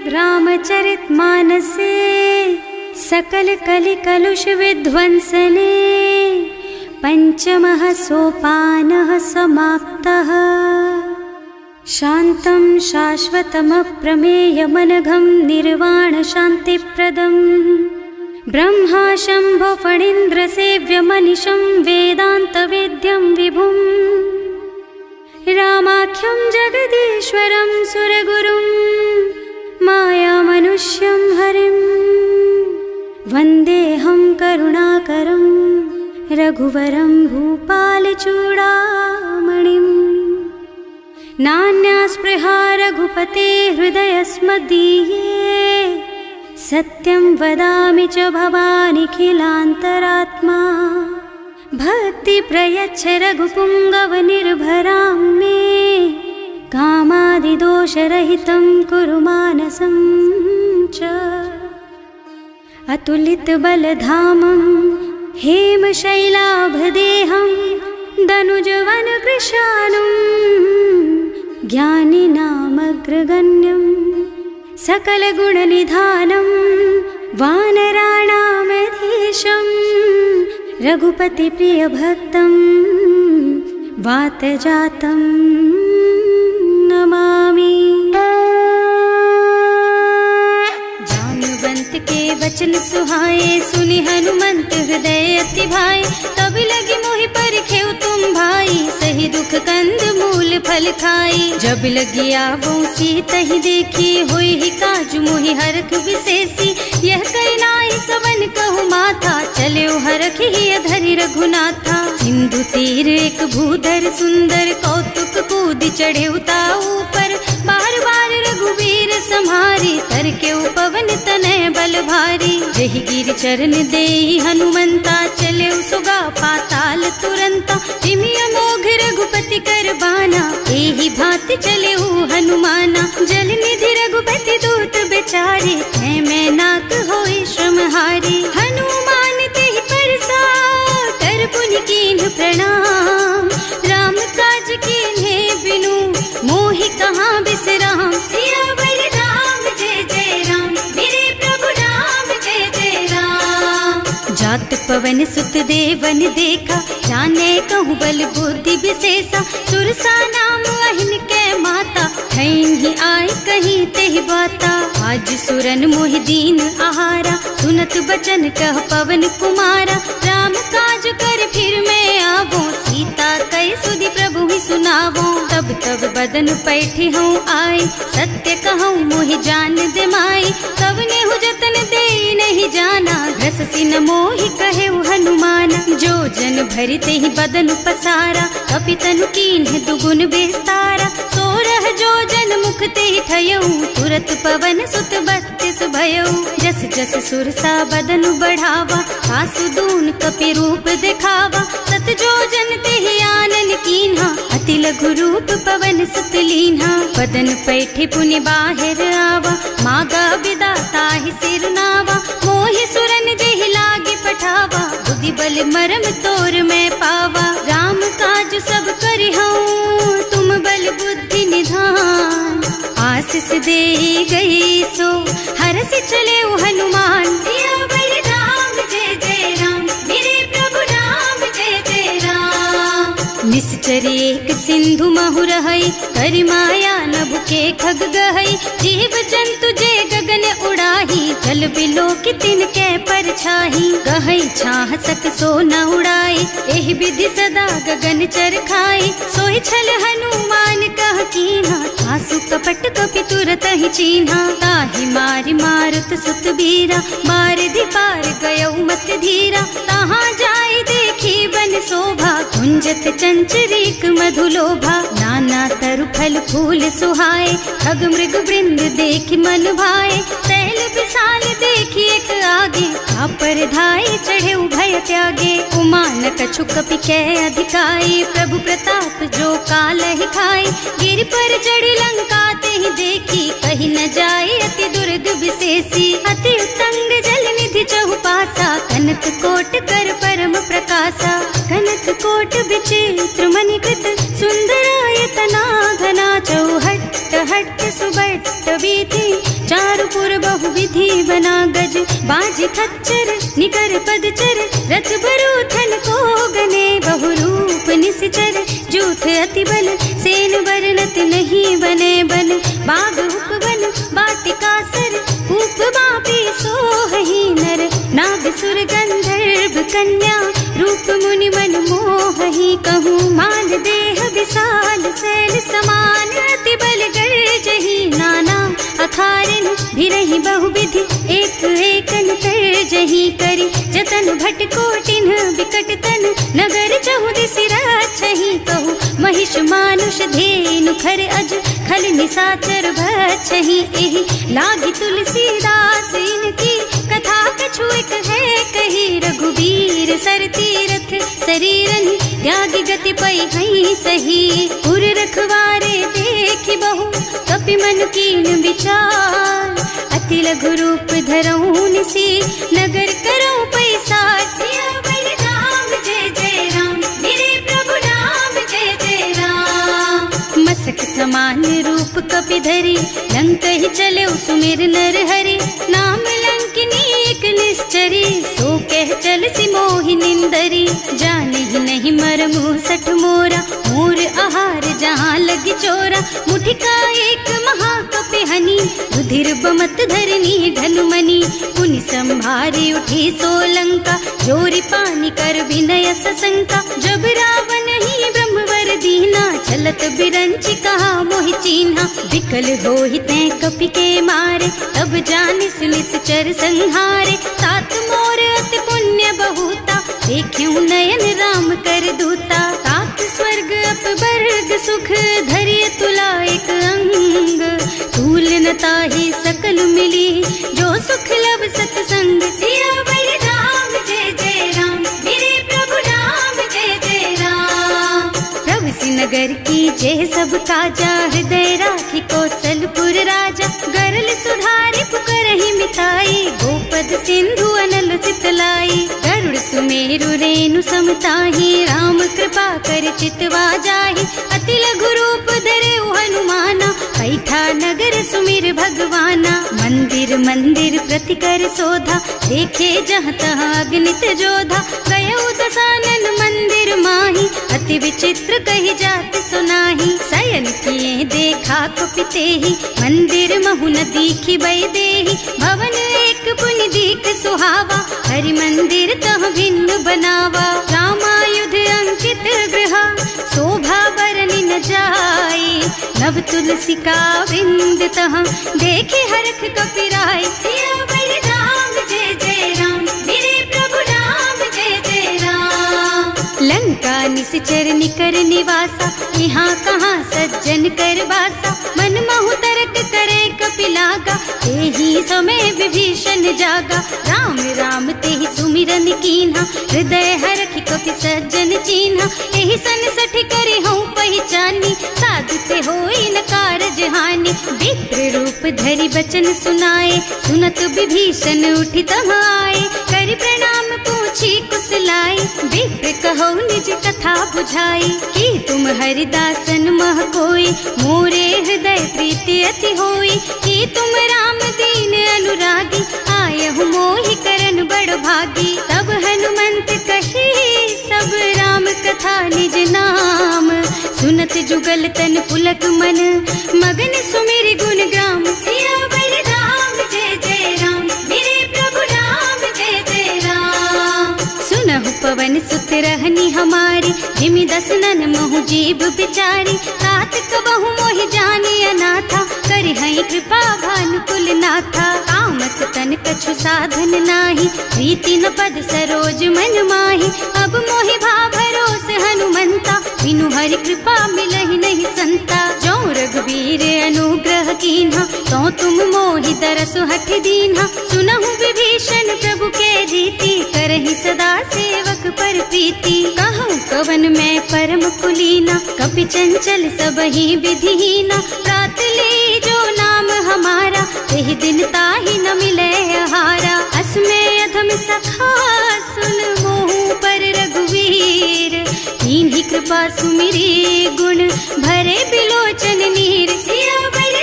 रामचरितमानसे सकल कलि कलुष विध्वंसने पंचमः सोपानः समाप्तः। शान्तं शाश्वतमप्रमेयमनघं निर्वाण शान्तिप्रदं ब्रह्मा शम्भो फणीन्द्रसेव्यमनिशं वेदान्तवेद्यं विभुं रामाख्यं जगदीश्वरं सुरगुरुं मायामनुष्यं हरिं वन्देऽहं करुणाकरं रघुवरं भूपालचूडामणिम्। नान्या स्पृहा रघुपते हृदयस्मदीये सत्यं वदामि च भवानिखिलान्तरात्मा। भक्ति प्रयच्छ रघुपुङ्गवनिर्भरां मे कामादिदोषरहितं कुरु मानसं च। अतुलितबलधामं हेमशैलाभदेहं दनुजवनकृशानुं ज्ञानिनामग्रगण्यं सकलगुणनिधानं वानराणामधीशं रघुपतिप्रियभक्तं वातजातं नमामि। जानुवंत के वचन सुहाए सुनि हनुमंत हृदय अति भाए। तब लगी मोहि परिखेउ तुम भाई सही दुख कंद मूल फल खाई। जब लगी आवो सीतहि देखी होई ही काजु मोहि हरख विशेषी। यह कई नाई सवन कहु माथा चले हरख ही धरि रघुनाथा। सिंधु तीर एक भूधर सुंदर कौतुक कूद चढ़े उताऊ पर। बार बार रघुवीर सम्हारी तर के पवन तनय बल भारी। जहि गिर चरण देहि हनुमंता चले सुगा पाताल तुरंता। तिमिय मोघ रघुपति कर बाना एहि भांति चले हनुमाना। जल निधि रघुपति दूत बेचारे है मैं नाक होई श्रमहारी। हनुमान तेहि परसा कर पुनि कीन्ह प्रणाम। राम काज कीन्हे बिनु मोहि कहाँ बिसराम। सियावर राम जय जय राम मेरे प्रभु राम जय जय राम। जात पवन सुत देवन देखा जाने कहूँ बल बुद्धि विशेषा। सुरसा नाम अहिन के माता ही आय कहीं तेहि बाता। आज सुरन मोहि दीन आहारा सुनत बचन कह पवन कुमारा। राम काज कर फिर मैं आवो सीता कई सुधि प्रभु ही सुनावो। तब तब बदन पैठी हूँ आए सत्य कहूँ मोहि जान दे माई। तब नेहु जतन दे नहीं जाना घससी न मोहि कहे हनुमाना। जो जन भरिते ही बदन पसारा कपितनु कीन्ह दुगुन बेस्तारा। सोरह जो जन मुख ते ही ठयऊ तुरत पवन सुत 32 भयऊ। जस जस सुरसा बदन बढ़ावा आसु दून कपि रूप दिखावा। सत जो जन ते ही आनन कीन्हा अति लघु रूप पवन सुत लीन्हा। बदन पैठे पुनि बाहिर आवा मागा विदाता ही सिर नावा। मोहि सुरन जेहि लागे पठावा बुद्धि बल मरम तोर मैं पावा। राम काज सब करिहूँ तुम बल बुद्धि निधान। आशीष दे गई सो हरस चले हनुमान। सियावर राम जय जय राम मेरे प्रभु राम जय जय राम। निश्चर एक सिंधु महु रहई करि माया नभ के खग गहई। जीव जंतु जे गगन उड़ाही जल बिलो कि तिनके परछाही। गहई छाह सक सो न उड़ाई एहि विधि सदा गगन चर खाई। सोहि छल हनुमान कह कीन्हा आसु कपट कपि तुरत ही चीन्हा। ताहि मारि मारुत सुत बीरा बारिधि पार गयऊ मत धीरा। तहाँ जाय देखी बन शोभा कुंजत चंचरीक मधुलोभा। नाना तरु फल फूल सुहाए खग मृग वृंद देखि मन भाए। तैल विशाल देखी एक आगे पर धाय चढ़े भय त्यागे। उमान कछु कपि कै अधिकाई प्रभु प्रताप जो काल ही खाई। गिर पर चढ़ लंका ते ही देखी कहीं न जाए अति दुर्ग विशेषी। अति उत्तंग जल निधि चहुपासा कनक कोट कर परम प्रकाशा। कनक कोट विचित्र मणिकृत सुंदरायतना घना चौहट्ट हट्ट सुबट बीती, चारु पुर बहुविधि बना गज, बाज खच्चर निकर पदचर, रथ बरूथन को गने, बहुरूप निश्चर जूथ अति बल, सेन बरनत नहीं बने बन, बाग उपवन बाटिका सर, कूप बापी सोहहि नर, नाग सुर गंधर्व कन्या, रूप मुनि मन मोहहि, कहूँ मान देह विशाल शैल समान, अति बल गर्जहि नाना अखारन, भिरहि बहुविधि एक एकन तरजहि करि, जतन भट कोटिन बिकट तन, नगर चहुदिस राछहि, कहूँ महिष मानुष धेनु खर अज, खल निशाचर भक्षहि, एहि लागी तुलसीदास इनकी, कथा कछु एक है कही, रघुबीर सर तीरथ शरीरनि, त्यागी गति पई हई सही, उर रखवारे देखि बहु, कपि मन कीन विचार, अति लघु रूप धरऊं निसी, नगर करऊं पैसार, सियावर राम जय जय राम, मेरे प्रभु राम जय जय राम, मसक समान रूप कपि धरी, लंक ही चले सुमिर नर हरि, नाम लंकिनी एक निश्चरी, सो कह चल सी मोहि निंदरी, जाने ही नहीं मरमु सठ मोरा, मोर आहार जहाँ लगी चोरा, मुठिका एक महाकपि हनी, रुधिर बमत धरनी ढनुमनी, पुनि संभारी उठी सोलंका, जोरी पानी कर विनय सशंका, जब रावण ही ब्रह्मवर दीना, चलत बिरंची कहा मोहि चीन्हा, विकल होहि तै कपि के मारे, तब जानि सुनिश्चर संहारे, तात मोर अति पुण्य बहुता, देखियो नयन राम कर दूता, तात स्वर्ग अपवर्ग सुख, धरिय तुला एक अंग, तूल न ताहि सकल मिली, जो सुख लब सतसंग, सियावर राम जय जय राम, मेरे प्रभु राम जय जय राम, प्रभु नगर की जय सब काजा, हृदय राखी कौशलपुर राजा, गरल सुधारि पुकारहि मिताई, गोपद सिंधु अनल चितलाई, गरुड़ सुमेरु रेणु समताहि, राम कृपा कर चितवा जाहि, अति लघु रूप धरे हनुमाना, बैठा नगर सुमिर भगवाना, मंदिर मंदिर प्रति कर शोधा, देखे जहाँ तहाँ अगणित जोधा, गयो दसानन मंदिर माही, अति विचित्र कही जात सुनाही, शयन किए देखा कुपिते ही, मंदिर महु न दीखी बई देही, भवन एक पुनि दीख सुहावा, हरि मंदिर तह भिन्न बनावा, रामायुध अंकित गृह, शोभा बरनि न जाई, नव तुलसी का वृंद तह, देखे हरख कपिराई, सियावर राम जय जय राम, मेरे प्रभु राम जय जय राम, लंका निश्चर निकर निवासा, यहाँ कहाँ सज्जन कर वासा, मन महु तरक करे कपिलागा, तेहि समय विभीषण जागा, राम राम तेहि सुमिरन कीन्हा, हृदय हरखि कपि सज्जन चीन्हा, एहि सन सठ करि हूँ पहचानी, साधु ते होई न कारज हानि, विप्र रूप धरि बचन सुनाए, सुनत विभीषण उठि तहाँ आए, करि प्रणाम पूछी कुशलाई, विप्र कहो निज कथा बुझाई, कि तुम हरिदासन मह कोई, मोरे हृदय प्रीति अति होई, कि तुम राम दीन अनुरागी, आयहु मोहि करन बड़ भागी, तब हनुमंत कही सब राम कथा निज नाम, सुनत जुगल तन पुलक मन, मगन सुमिर गुण ग्राम, सियावर राम जय जय राम, मेरे प्रभु राम जय जय राम, सुनहु पवन सुत रहनी हमारी, जिमि दसनन महु जीव बिचारी, तात कबहु मोहि जानी अनाथा, करि हई कृपा भानुकुल नाथा, तामस तन कछु साधन नाही, प्रीति न पद सरोज मन माही, अब मोहि भा भरोस हनुमंता, बिनु हरि कृपा मिलहि नहीं संता, जो रघुबीर अनुग्रह कीन्हा, तो तुम मोहि तरसु हठ दीन्हा, सुनहु विभीषण प्रभु के रीति, करहि सदा सेवक पर प्रीति, कहूँ कवन मैं परम कुलीना, कपि चंचल सबहि विधिहीना, प्रात ले जो नाम हमारा, तेहि दिन ताहि न मिले आहारा, असमय अधम सखा सुन मोहु पर रघुवीर, कीन्ही कृपा सुमिरी गुण भरे बिलोचन नीर, सियावर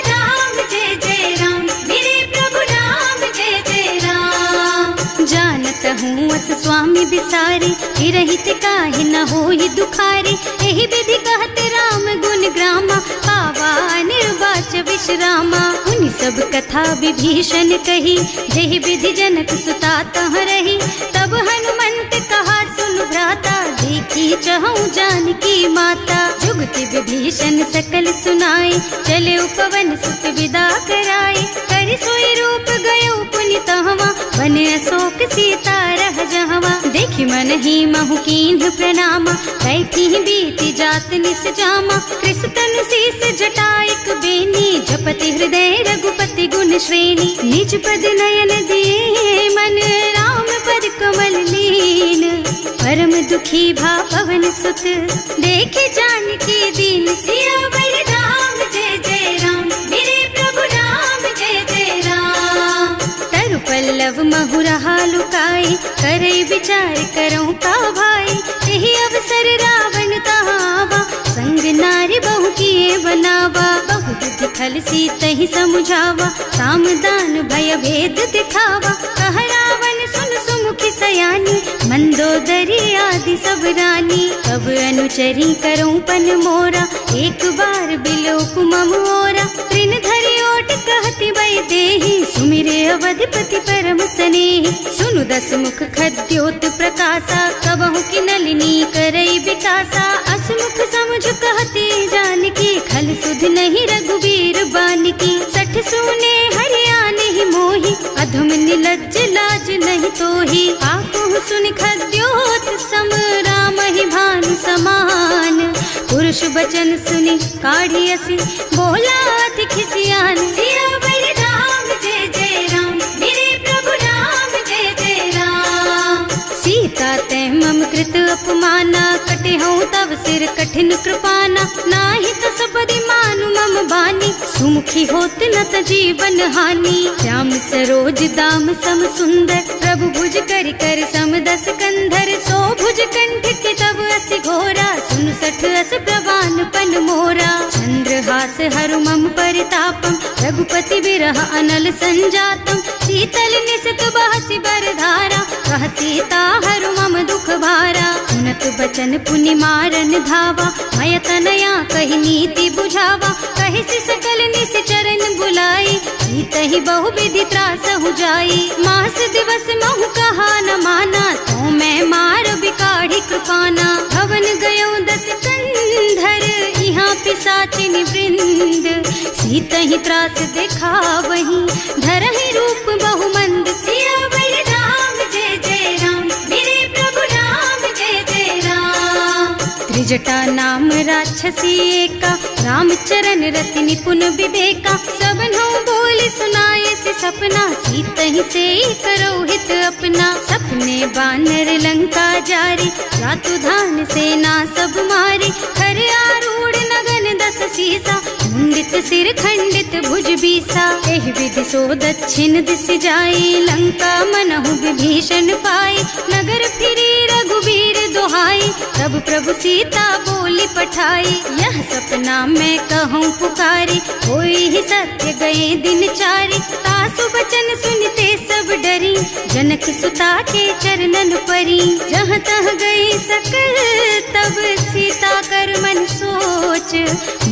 स्वामी बिसारी, रहित काहे न होई दुखारी। एहि विधि कहते राम गुण ग्रामा, पावा निर्वाच विश्रामा। उन सब कथा विभीषण कही, जेहि विधि जनक सुता तह रही। तब हनुमंत कहा सुन भ्राता, देखी चहु जानकी माता। जुगति विभीषण सकल सुनाई, चले उपवन सुत विदा कराई। कर सोई रूप गयो पुनि तहवा, वन अशोक सीता रह जहवा। देखि मन ही महु कीन्ह प्रणामा, बैठी बीती जात निस जामा। कृष तनु शीस जटाइक बेनी, जपति हृदय रघुपति गुण श्रेणी। निज पद नयन दिए मन, राम पद कमल लीन। परम दुखी भा पवन सुत, देखे जानकी दीन। सियावर राम जय जय राम, मेरे प्रभु राम जय जय राम। तरु पल्लव महुरहा लुकाई, करई विचार करऊं का भाई। यही अवसर रावण तहावा, संग नारी बहु किए बनावा। बहु बुद्धि खल सीतहि समुझावा, साम दान भय भेद दिखावा। कह रावण सुन सुमुखी सयानी, मंदोदरी आदि सब रानी। अब अनुचरी करऊं पन मोरा, एक बार बिलोक मम ओरा। तृण धरि ओट कहति वै देहि, सुमिरे अवधिपति परम स्नेहि। सुनु दस मुख खद्योत प्रकाशा, कबहु की नलिनी करई विकासा। असमुख समुझ कहती जानकी, खल सुध नहीं रघुबीर बानकी। सठ सुने हरियाणा ही मोहि, अधम निलज्ज लाज नहीं तोहि। आपहु सुनि खद्योत सम, राम ही भानु समान। पुरुष बचन सुनि काढ़ी असी, बोला अति खिसियान। सियावर राम जय जय राम, मेरे प्रभु राम जय जय राम। सीता तै मम कृत अपमाना, कटे हूँ तव सिर कठिन कृपाना। नाही त सबदि मानु मम बानी, सुमुखी होत न त जीवन हानि। श्याम सरोज दाम सम सुंदर, प्रभु भुज कर कर सम दस कंधर। सो भुज कंठ के तब असि घोरा, सुन सठ अस प्रवान पन मोरा। चंद्रहास हरु मम परितापम, रघुपति बिरह अनल संजातम। शीतल निसित बहसि बरधारा, कह सीता हरु मम दुख भारा। सुनत बचन पुनि मारन धावा, मय तनया कहि नीति बुझावा। कहि सि सकल निश्चरण बुलाई, सीतहि बहु विधि त्रासहु जाई। मास दिवस महु कहा न माना, तो मैं मार बिकाढ़ी कृपाना। भवन गयो दस कंधर, यहाँ पिशाचिनी वृंद। सीतहि त्रास दिखावहि, धरहि रूप बहु मंद। सियावर राम जय जय राम, मेरे प्रभु राम जय जय राम। त्रिजटा नाम राक्षसी एका, राम चरण रति निपुण विवेका। सबनों बोल सुनाए से सपना, सीतहि से करो हित अपना। सपने बानर लंका जारी, रातु धान सेना सब मारी। खर आरूढ़ नगन दस सीसा, मुंडित सिर खंडित भुज बीसा। एहि विधि सो दक्षिण दिस जाई, लंका मनहु विभीषण पाई। नगर फिरी रघुबीर दुहाई, तब प्रभु सीता बोली पठाई। यह सपना मैं कहूँ पुकारी, होई ही सत्य गए दिन चारि। तासु बचन सुनते सब डरी, जनक सुता के चरणन परी। जहाँ तह गई सकल तब सीता कर मन सोच।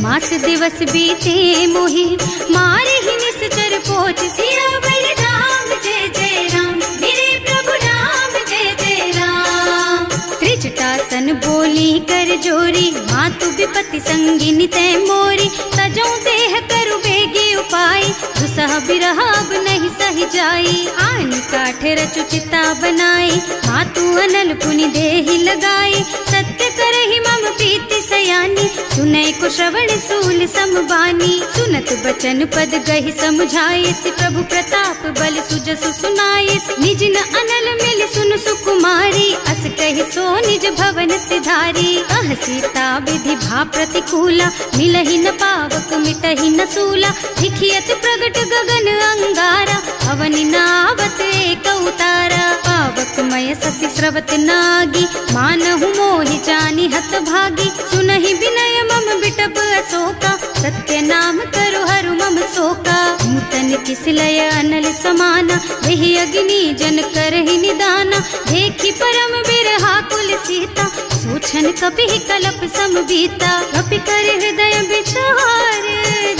मास दिवस बीते मोहि, मारे ही निश्चर पोच। सियावर राम जय जय राम, मेरे प्रभु राम जय जय राम। त्रिजटा सन बोली कर जोरी, मातु विपति संगिनी तै मोरी। तजों देह करु बेगी उपाय, दुसह बिरह अब नहीं सही जाई। आन काठ रचु चिता बनाई, मातु अनल पुनि देहि लगाई। सत्य करहि मम प्रीति सयानी, सुनै को श्रवण सूल समबानी। सुनत बचन पद गहि समुझाई, प्रभु प्रताप बल सुजसु सुनाई। निज न अनल मिल सुन सुकुमारी, अस कहि सो निज भवन सिधारी। अह सीता विधि भा प्रतिकूला, मिलहि न पावक मिटहि न सूला। लिखियत प्रगट गगन अंगारा, अवनि नावत एक उतारा। पावक मय ससि स्रवत नागी, मानहु मोहि जानि हत भागी। सुनहि विनय मम बिटप अशोका, सत्य नाम करु हरु मम शोका। नूतन किस लय अनल समाना, वही अग्नि जन करहि निदाना। देखी परम बिरहा कुल सीता, सोचन कपि कलप सम बीता। कपि कर हृदय विचार,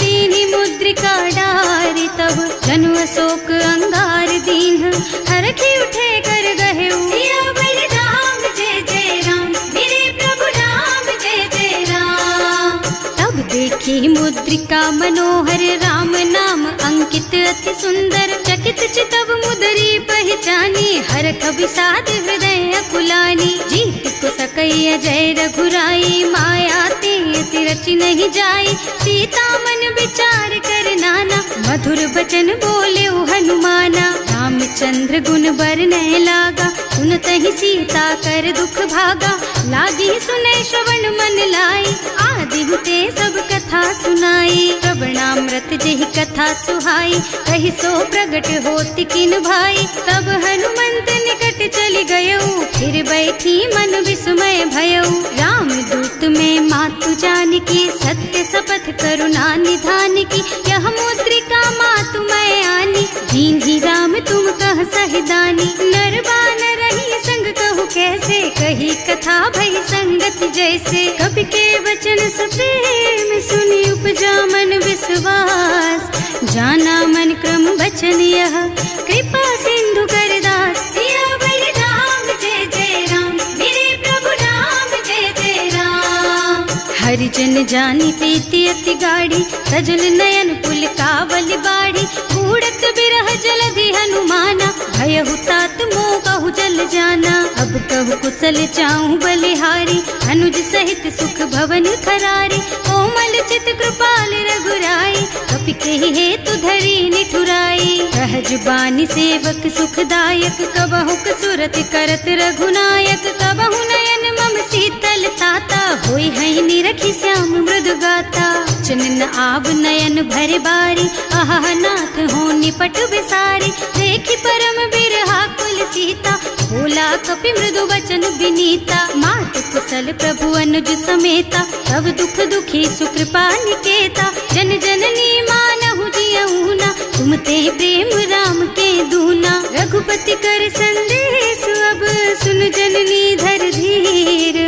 दीनी मुद्रिका डारी। तब जनु अशोक अंगार दीन, हरखी उठे कर गहे सियावर राम जय जय राम, मेरे प्रभु राम जय जय राम। तब देखी मुद्रिका मनोहर, राम नाम अंकित अति सुंदर। चकित चितव मुदरी पहचानी, हरख विषाद हृदय अकुलानी। जीत को सकैया जय रघुराई, माया ते रचि नहीं जाई। सीता मन विचार कर नाना, मधुर बचन बोले हनुमाना। रामचंद्र गुण बरनय लागा, सुनतहि सीता कर दुख भागा। लागी सुनै श्रवण मन लाई, आदि हुते सब कथा सुनाई। प्रवणामृत जेहि कथा सुहाई, कहि सो प्रगट होति किन भाई। तब हनुमंत निकट चली गयऊ, फिर बैठी मन विस्मय भयऊ। राम दूत में मातु जानकी, सत्य शपथ करुणा निधान की। यह मुद्रिका मातु मैं आनी, दीन्ही राम तुम कह सहिदानी। नर बानर रही संग कहु कैसे, कही कथा भई संगति जैसे। कवि के वचन सप्रेम सुनी, उपजा मन विश्वास। जाना मन क्रम वचन यह, कृपा सिंधु कर दास। सियावर राम जय जय राम, मेरे प्रभु राम जय जय राम। हरिजन जानी प्रीति अति गाढ़ी, सजल नयन पुल कावल बाढ़ी। बूढ़त बिरह जलधि हनुमाना, भयहु तात मोह कहु जल जाना। अब कहु कुशल चाहूं बलिहारी, अनुज सहित सुख भवन खरारी। कोमल चित कृपाल रघुराई, कपि कहि हेतु धरी निठुराई। सहज बानी सेवक सुखदायक, कबहु कसुरत करत रघुनायक। कबहु नयन मम शीतल ताता, होई है निरखी श्याम मृदु गाता। चनन आव नयन भर बारी, आहा नाथ हो निपट बिसारी। देखी परम बिरहा कुल सीता, बोला कपि मृदु वचन विनीता। मात कुशल प्रभु अनुज समेता, तब दुख दुखी सुकृपा निकेता। जन जननी मानहु जियऊ ना, तुम ते प्रेम राम के दूना। रघुपति कर संदेश अब सुन जननी धर धीर।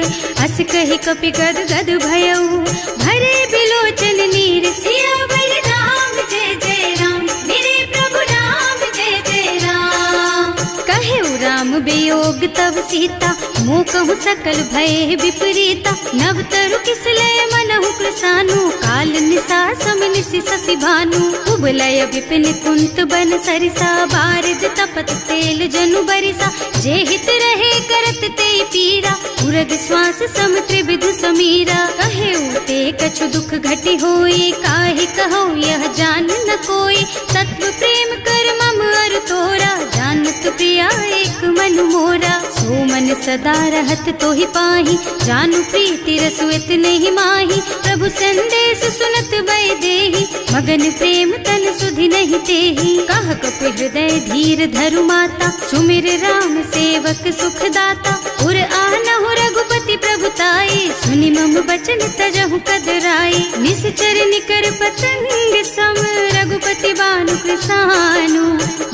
हस कहि कपि गद गद भयऊ, भरे बिलोचन नीर। सियावर राम जय जय राम, मेरे प्रभु राम जय जय राम। कहे राम वियोग तब सीता, मोह कहु सकल भय विपरीता। नव तरु किसलय मनहु कृसानु, काल निशा सम निशि शशि भानु। उबलय विपिन कुंत बन सरिसा, बारिज तपत तेल जनु बरिसा। जे हित रहे करत ते पीरा, उरग श्वास सम त्रिविध समीरा। कहे उते कछु दुख घटी होई, काहे कहो यह जान न कोई। तत्व प्रेम कर मम अर तोरा, जानत प्रिया एक मन मोरा। सो मन सदा रहत तोहि पाही, जानु प्रीति रसु इतने माही। प्रभु संदेश सुनत भय देहि, मगन प्रेम तन सुधि नहीं तेहि। कह कपि हृदय धीर धरु माता, सुमिर राम सेवक सुखदाता। उर आनहु रघुपति प्रभुताई, सुनि मम बचन तजहु कदराई। निश्चर निकर पतंग सम, रघुपति बानु कृसानु।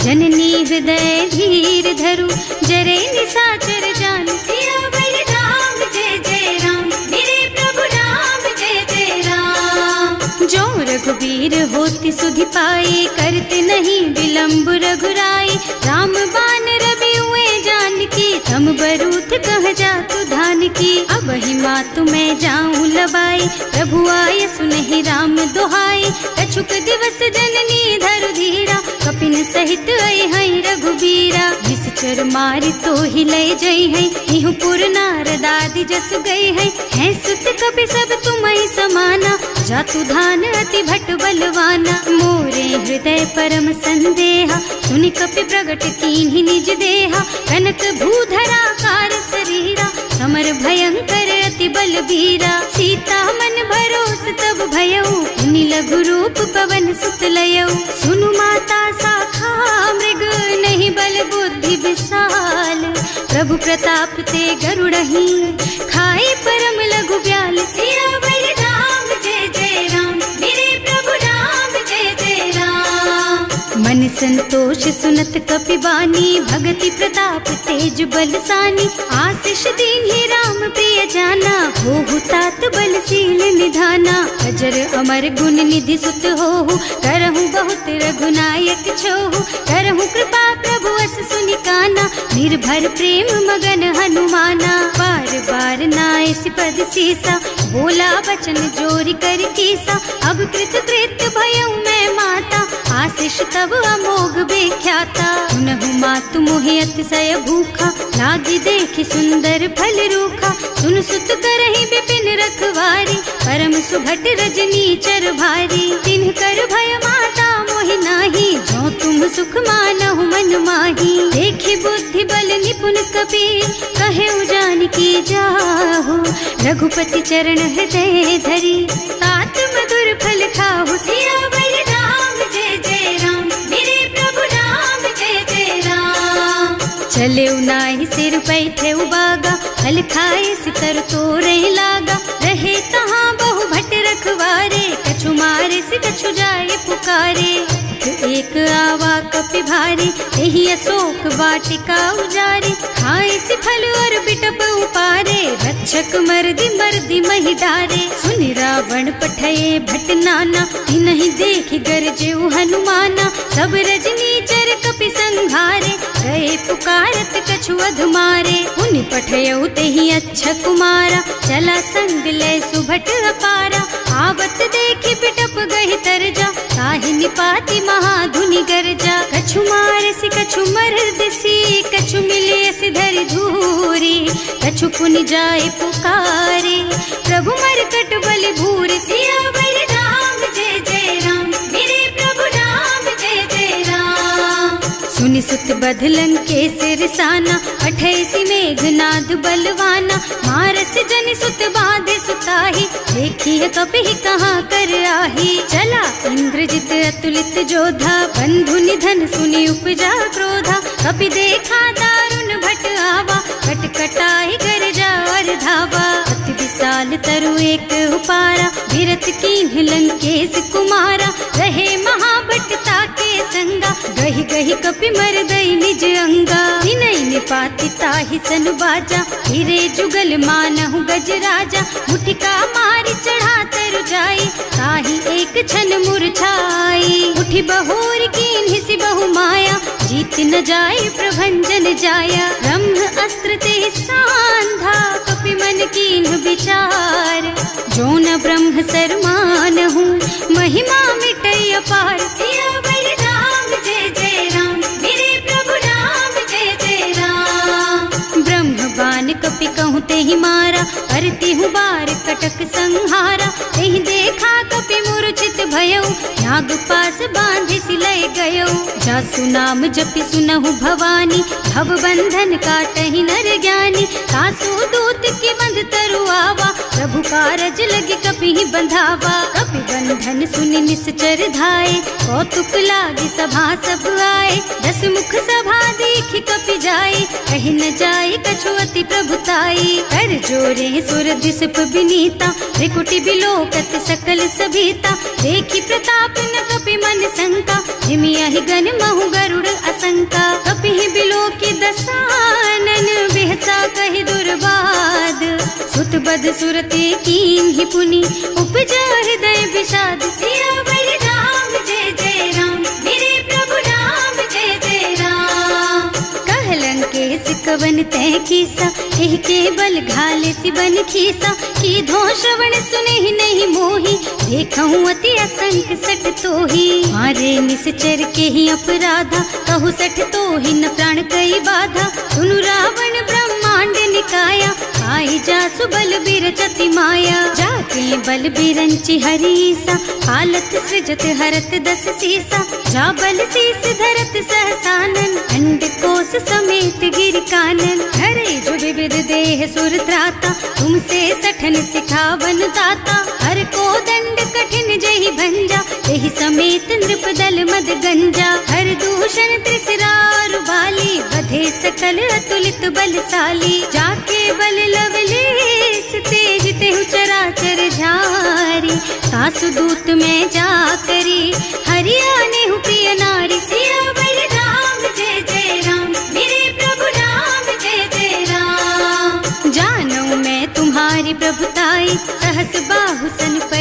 जननी हृदय धीर धरु, जरे निशाचर जानु। सियावर राम जय जय राम, मेरे प्रभु राम जय जय राम। जो रघुबीर होति सुधि पाई, करते नहीं विलम्ब रघुराई। राम बान रवि हुए जानकी, थम बरूथ कह जातु धान की। अब ही मातु मैं जाऊं लबाई, प्रभु आय सुनहि राम दोहाई। कछुक दिवस जननी धरु धीरा, कपिन सहित आई है रघुबीरा। निश्चर मारी तो ही लय जई है, इहु पुर नारद आदि जस गई है। हैं सुत कपि सब तुम्हि समाना, जातु धान अति भट बलवाना। मोरे हृदय परम संदेहा, सुनि कपि प्रगट कीन्हि निज देहा। कनक भूधरा कार शरीरा, समर भयंकर अति बलबीरा। सीता मन भरोस तब भयऊ, मुनि लघु रूप पवन सुत लयऊ। सुनु माता शाखा मृग, नहीं बल बुद्धि विशाल। प्रभु प्रताप ते गरुड़हि, खाई परम लघु ब्याल। सियावर राम जय जय राम, मेरे प्रभु राम जय जय राम। मन संतोष सुनत कपिबानी, भगति प्रताप तेज बलसानी। आशीष दीन्हि राम प्रिय जाना, होहु तात बलशील निधाना। अजर अमर गुण निधि सुत होहु, करहु बहुत रघुनायक छोहु। करहु कृपा प्रभु अस सुनि काना, निर्भर प्रेम मगन हनुमाना। बार बार नाइस पद सीसा, बोला बचन जोरी कर कीसा। अब कृत कृत्य भयउ मैं माता, आशीष तब अमोघ बेख्याता। सुनहु मातु मोहि अतिशय भूखा, लागी देखि सुंदर फल रूखा। सुन सुत करहि विपिन रखवारी, परम सुभट रजनी चर भारी। तिन्ह कर भय माता मोहि नाही, जो तुम सुख मानहु मन माही। देखि बुद्धि बल निपुण कपीर, कहे जानकी जाहु। रघुपति चरण हृदय धरी, तात मधुर फल खाहु। सियावर राम जय जय राम, मेरे प्रभु राम जय जय राम। चले उनाहि सिर बैठे उबागा, फल खाए सितर तोरे लागा। रहे तहाँ बहु भट रखवारे, कछु मारे से कछु जाए पुकारे। एक आवा कपि भारी, यही अशोक वाटिका उजारी। खाए से फल और बिटप उपारे, रक्षक मर्दी मर्दी महि डारे। सुनि रावण पठये भट नाना, तिन्हि देखि गरजे हनुमाना। सब रजनी चर कपि संघारे, गए पुकारत कछु अधमारे। उनि पठयउ तेहि अच्छा कुमारा, चला संग लय सुभट अपारा। आवत देखि बिटप गहि तरजा, ताहि निपाति महाधुनि गरजा। कछु मारसि कछु मरदसी, कछु मिलियसि धरि धूरी। कछु पुनि जाए पुकारे, प्रभु मरकट बलि भूरि। सियावर राम जय जय राम, मेरे प्रभु राम जय जय राम। सुनि सुत बध लंकेश रिसाना, अठैसी मेघनाद बलवाना। मारस जनि सुत बांधे सुताही, देखिए कपि कहाँ कर आही। चला इंद्रजित अतुलित जोधा, बंधु निधन सुनि उपजा क्रोधा। कपि देखा दारुण भट आवा, कटकटाई गरजा और धावा। अति विशाल तरु एक उपारा, विरत कीन्ह लंकेश कुमारा। रहे महाभट ताके संगा, गहि गहि कपि मरदई निज अंगा। विनय निपाति ताहि सन बाजा, फिरे जुगल मानहु गज राजा। मुठिका मारि चढ़ा तरु जाई, ताहि एक छन मुरझाई। उठि बहोर कीन्हि सि बहु माया, जीत न जाय प्रभंजन जाया। ब्रह्म अस्त्र ते सांधा, कपि मन कीन्ह विचार। जो न ब्रह्म सर मानहु, महिमा मिटै अपार। सियावर राम जय जय राम, मेरे प्रभु राम जय जय राम। ब्रह्म बान कपि कहूँ तेहि मारा, करती हूँ बार कटक संहारा। तेहि देखा कपि मूर्छित भयउ, नाग पास बांधि सिलय गयउ। जासु नाम जपि सुनहु भवानी, भव बंधन काटहि नर ज्ञानी। तासु दूत की बंध तरु आवा, प्रभु कारज लगे कपि ही बंधावा। कपि बंधन सुनि निश्चर धाये, कौतुक लागी सभा सब आए। 10 मुख सभा देखि कपि जाए, कहि न जाए कछु अति प्रभुताई। कर जोरे सुर दिसप विनीता, त्रिकुटी बिलोकत सकल सभीता। देखि प्रताप न कपि मन शंका, जिमियाहि गन महु गरुड़ असंका। कपि ही बिलोकी दसानन, बिहसा कहि दुर्बाद। सुत बद सुरते कीन्हि पुनि, उपजा हृदय विषाद। सियावर राम जय जय राम, मेरे प्रभु राम जय जय राम। कह लंकेश कवन तै कीसा, एह के बल घाले सि बन खीसा। की धो श्रवण सुने नहीं मोही, देखऊँ अति असंख सठ तोही। मारे निश्चर के ही अपराधा, कहु सठ तोही न प्राण कई बाधा। सुनु रावण ब्रह्मांड निकाया, आई जासु बल बिरचति माया। जाके बल बिरंचि हरीसा, हालत सृजत हरत 10 सीसा। जा बल शीस धरत सहसानन, अंड कोस समेत गिर कानन। हरे जो विविध देह सुर त्राता, तुमसे सठन सिखावन दाता। हर को दंड कठिन जहि भंजा, तेहि समेत नृप दल मद गंजा। हर दूषण त्रिसरारु बाली, बधे सकल अतुलित बलशाली। जाके बल लवलेश, तेज तेहु चराचर झारी। सासु दूत में जा करी, हरियाणे हु प्रिय नारी। सिया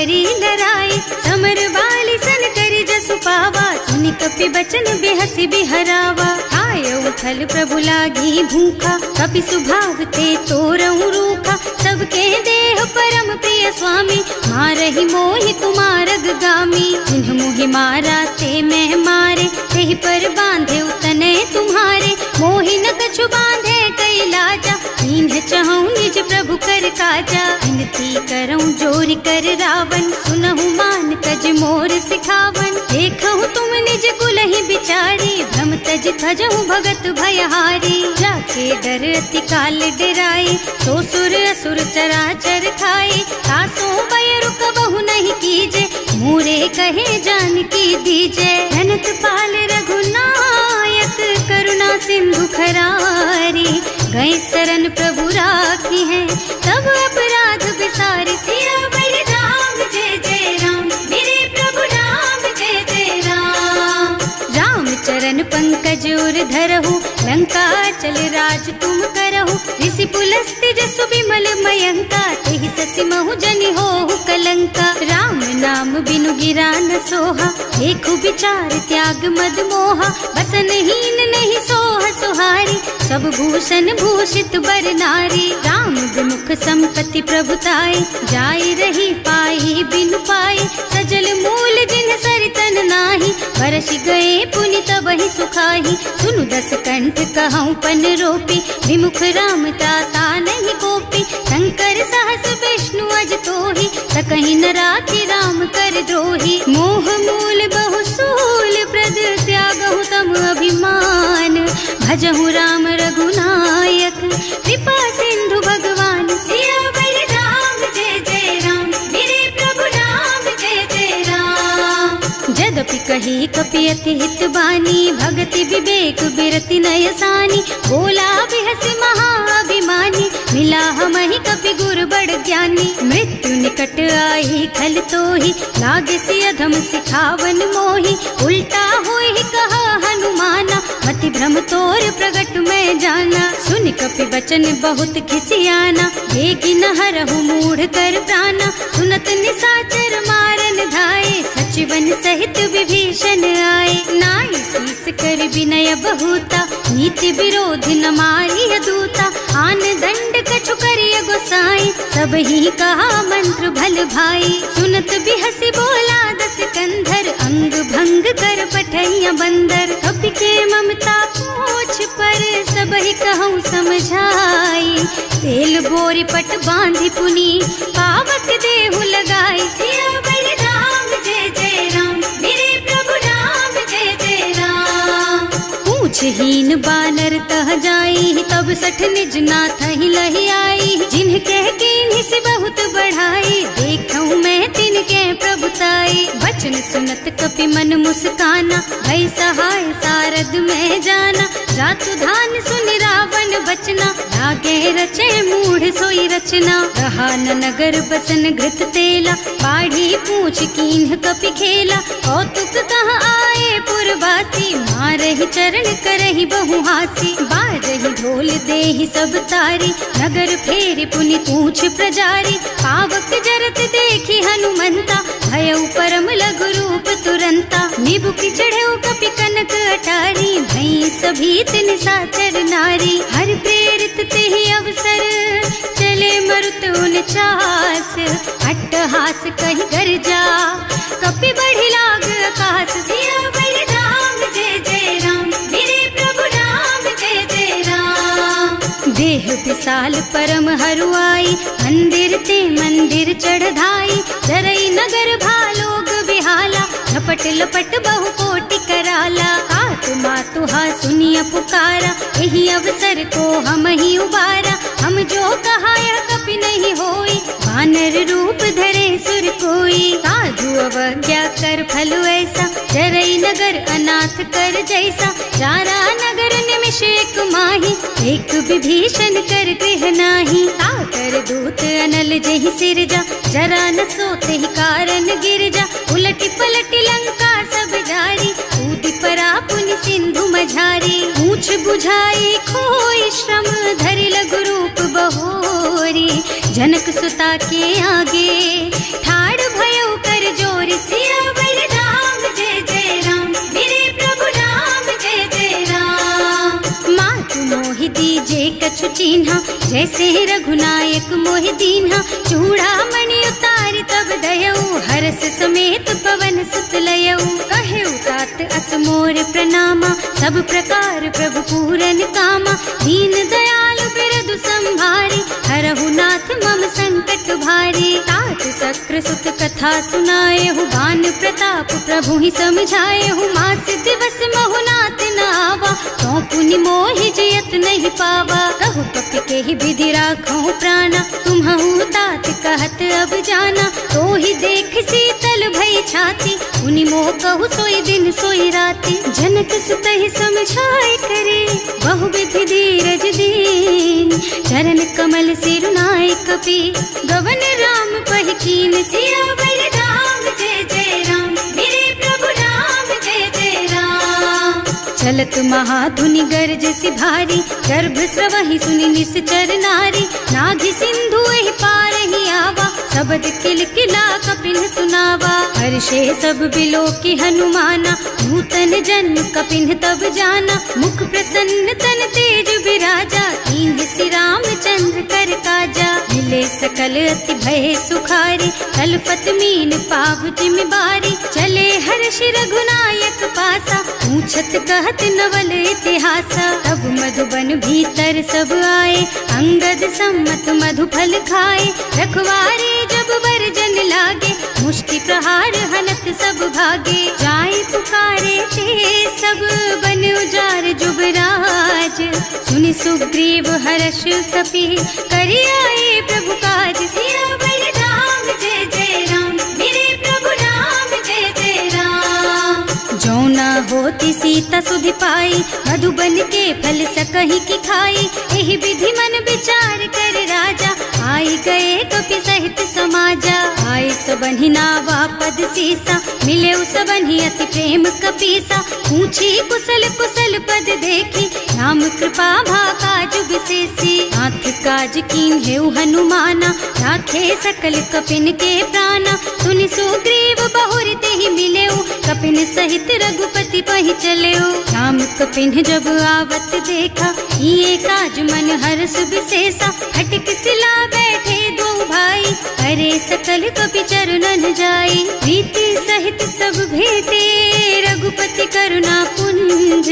करी डराई, समर बाली सन करी जसु पावा, सुनि कपि बचन बेहसी बिहरावा। आय उथल प्रभु लागी भूखा, कपि सुभाव ते तोरऊ रूखा, सबके देह परम प्रिय स्वामी, मारहि मोहि कुमारग गामी। जिन्ह मोहि मारा ते मैं मारे, तेहि पर बांधे उतने तुम्हारे, मोहि न कछु बांधे कई लाजा, इन्ह चहु निज प्रभु कर काजा। विनती करऊं जोरि कर रावण, सुनहु मान तज मोर सिखावन। देखहु तुम निज कुलहि बिचारी, भ्रम तज थजहु भगत भयहारी। जाके डर अति काल डराई, सो सुर असुर चराचर खाए। तासो बैरु कबहु नहीं कीजे, मूरे कहे जानकी दीजे। धनत पाल रघुनायक, करुणा सिंधु खरारी। गए शरण प्रभु राखी है, तब अपराध बिसारी। सियावर राम जय जय राम, मेरे प्रभु राम जय जय राम। राम चरण पंकज उर धरहु, लंका चल राज तुम करहु। ऋषि पुलस्त्य जसु विमल मयंका, तेहि ससि महु जनि होहु कलंका। राम नाम बिनु गिरा न सोहा, देखु विचार त्याग मद मोहा। बसन हीन नहीं सोह सुहारी, सब भूषण भूषित बर नारी। राम विमुख संपत्ति प्रभुताई, जाई रही पाई बिनु पाई। सजल मूल जिन सरितन नाही, बरस गए पुनि तबहि सुखाही। सुनु दस कंठ कहऊँ पन रोपी, विमुख राम ताता नहीं गोपी। शंकर सहस विष्णु अज तोहि, सकहि न राखी राम कर द्रोही। मोह मूल बहु सूल प्रद, त्यागहु तम अभिमान। भजहु राम रघुनायक, कृपा सिंधु भगवान। सियावर राम जय जय राम, मेरे प्रभु राम जय जय राम। जदपि कही कपि अति हित बानी, भगति विवेक बिरति नय सानी। बोला बिहसि महाअभिमानी, मिला हमहि कपि गुर बड़ ज्ञानी। मृत्यु निकट आई खल तोहि, लागे सि अधम सिखावन मोहि। उल्टा होहि कहा हनुमाना, मति भ्रम तोर प्रगट में जाना। सुनि कपि बचन बहुत खिसियाना, देगी न हरहु मूढ़ कर प्राणा। सुनत निसाचर मारन धाये, सचिवन सहित विभीषण आए। नाई शीस कर विनय बहुता, नीति विरोध न मारिय दूता। आन दंड कछु करिय गोसाई, सब ही कहा मंत्र भल भाई। सुनत बिहसि बोला दस कंधर, अंग भंग कर पठैया बंदर। कपि के ममता पूछ पर, सब ही कहूँ समझाई। तेल बोरी पट बांधि पुनी, पावक देहु लगाई। सियावर राम जय जय राम, मेरे प्रभु राम जय जय राम। पूछहीन बानर तह जाई, तब सठ निज नाथ ही लही आई। जिन्ह कह कीन्हि से बहुत बढ़ाई, देखऊँ मैं तिनके प्रभुताई। वचन सुनत कपि मन मुस्काना, भई सहाय सारद में जाना। जातु धान सुनि रावण बचना, लागे रचे मूढ़ सोई रचना। रहा न नगर बसन घृत तेला, बाढ़ी पूछ कीन्ह कपि खेला। कौतुक कह आए पुरवासी, मारहि चरण करहि बहु हासी। बाजहि ढोल देहि सब तारी, नगर फेरि पुनि पूछ प्रजारी। पावक जरत देखि हनुमंता, भयउ परम लघु रूप तुरंता। निबुकि चढ़ऊ कपि कनक अटारी, भई सभीत निसाचर नारी। हर प्रेरित तेहि अवसर, चले मरुत उनचास। अट्टहास कहि गर्जा, कपि बढ़ि लाग आकाश। सियावर राम जय जय राम, मेरे प्रभु राम जय जय राम। देह विशाल परम हरुआई, मंदिर ते मंदिर चढ़धाई। जरई नगर भालोग बिहाला, झपट लपट बहु कोटि कराला। आत्मा तुहा सुनिय पुकारा, यही अवसर को हम ही उबारा। हम जो कहा यह कपि नहीं होई, वानर रूप धरे सुर कोई। साधु अवज्ञा कर फल ऐसा, जरई नगर अनाथ कर जैसा। जारा नगर निमिष एक माही, एक विभीषण कर गृह नाही। ताकर दूत अनल जहि सिरजा, जरा न सोते ही कारण गिर जा। उलटी पलटी लंका सब जारी, कूदि परा पुनि सिंधु मझारी। पूछ बुझाई खोई श्रम, धरि लघु रूप बहोरी। जनक सुता के आगे ठाड़ भयो कर जोर सियावर राम जय जय राम, मेरे प्रभु राम जय जय राम। मातु मोहि दीजे कछु चिन्हा, जैसे रघुनायक मोहि दीन्हा। चूड़ामणि उतारि तब दयऊ, हरस समेत पवन सुत लयऊ। कहे तात अस मोर प्रणामा, सब प्रकार प्रभु पूरन कामा। दीन दयालु बिरदु संभारी, हरहु नाथ मम संकट भारी। तात सक्र सुत कथा सुनाए हूँ, बान प्रताप प्रभु ही समझाए हूँ। मास दिवस महु नाथ न आवा, तो पुनि मोहि जियत नहीं पावा। कहु कपि के ही विधि राखहु प्राणा, तुम्हु तात कहत अब जाना। तो ही देख शीतल भई छाती, उनि मोह कहु सोई दिन सोई राती। जनक सुत ही समझाए करे, बहु विधि धीरज दीन। चरण कमल सिरुनाए कपि, गवन राम पहि कीन। सियावर राम जय जय राम, मेरे प्रभु राम जय जय राम। चलत महाधुनि गर्ज सि भारी, गर्भ स्रवहि सुनि निश्चर नारी। नाभि सिंधु एहि पारहि आवा, शब्द किलकिला कपिन सुनावा। हर्षे सब बिलो की हनुमाना, नूतन जन्म कपिन तब जाना। मुख प्रसन्न तन तेज विराजा, कीन्ह श्री रामचंद्र कर काजा। मिले सकल अति भय सुखारी, तलपत मीन पाव जिम्मेवारी। चले हर्ष रघुनायक पासा, पूछत कहत नवल इतिहासा। तब मधुबन भीतर सब आए, अंगद सम्मत मधु फल खाए। रखवारे जब वर्जन लागे, मुष्टि प्रहार हनत सब भागे। जाए पुकारे ते सब बन उजार जुबराज। सुनि सुग्रीव हर्ष कपि, करि आए प्रभु काज। सियावर राम जय जय राम, मेरे प्रभु राम जय जय राम। जो न होती सीता सुधि पाई, मधुबन के फल सकहि की खाई। एहि विधि मन विचार कर राजा, आई गए कपि सहित समाजा। आए सबन्हि नावा पद सीसा, मिले सबन्हि अति प्रेम कपीसा। पूछी कुशल कुशल पद देखी, राम कृपा भाका जुग सेसी। नाथ काज कीन्हेउ हनुमाना, राखे सकल कपिन के प्राणा। सुनि सुग्रीव बहुर तेहि मिलेउ, कपिन सहित रघुपति पहि चलेउ। राम कपिन जब आवत देखा, ये काज मन हर्ष विशेषा। हटिक सिला बैठे दो भाई, अरे सकल कपि चरणन जाई। प्रीति सहित सब भेटे, रघुपति करुणा पुंज।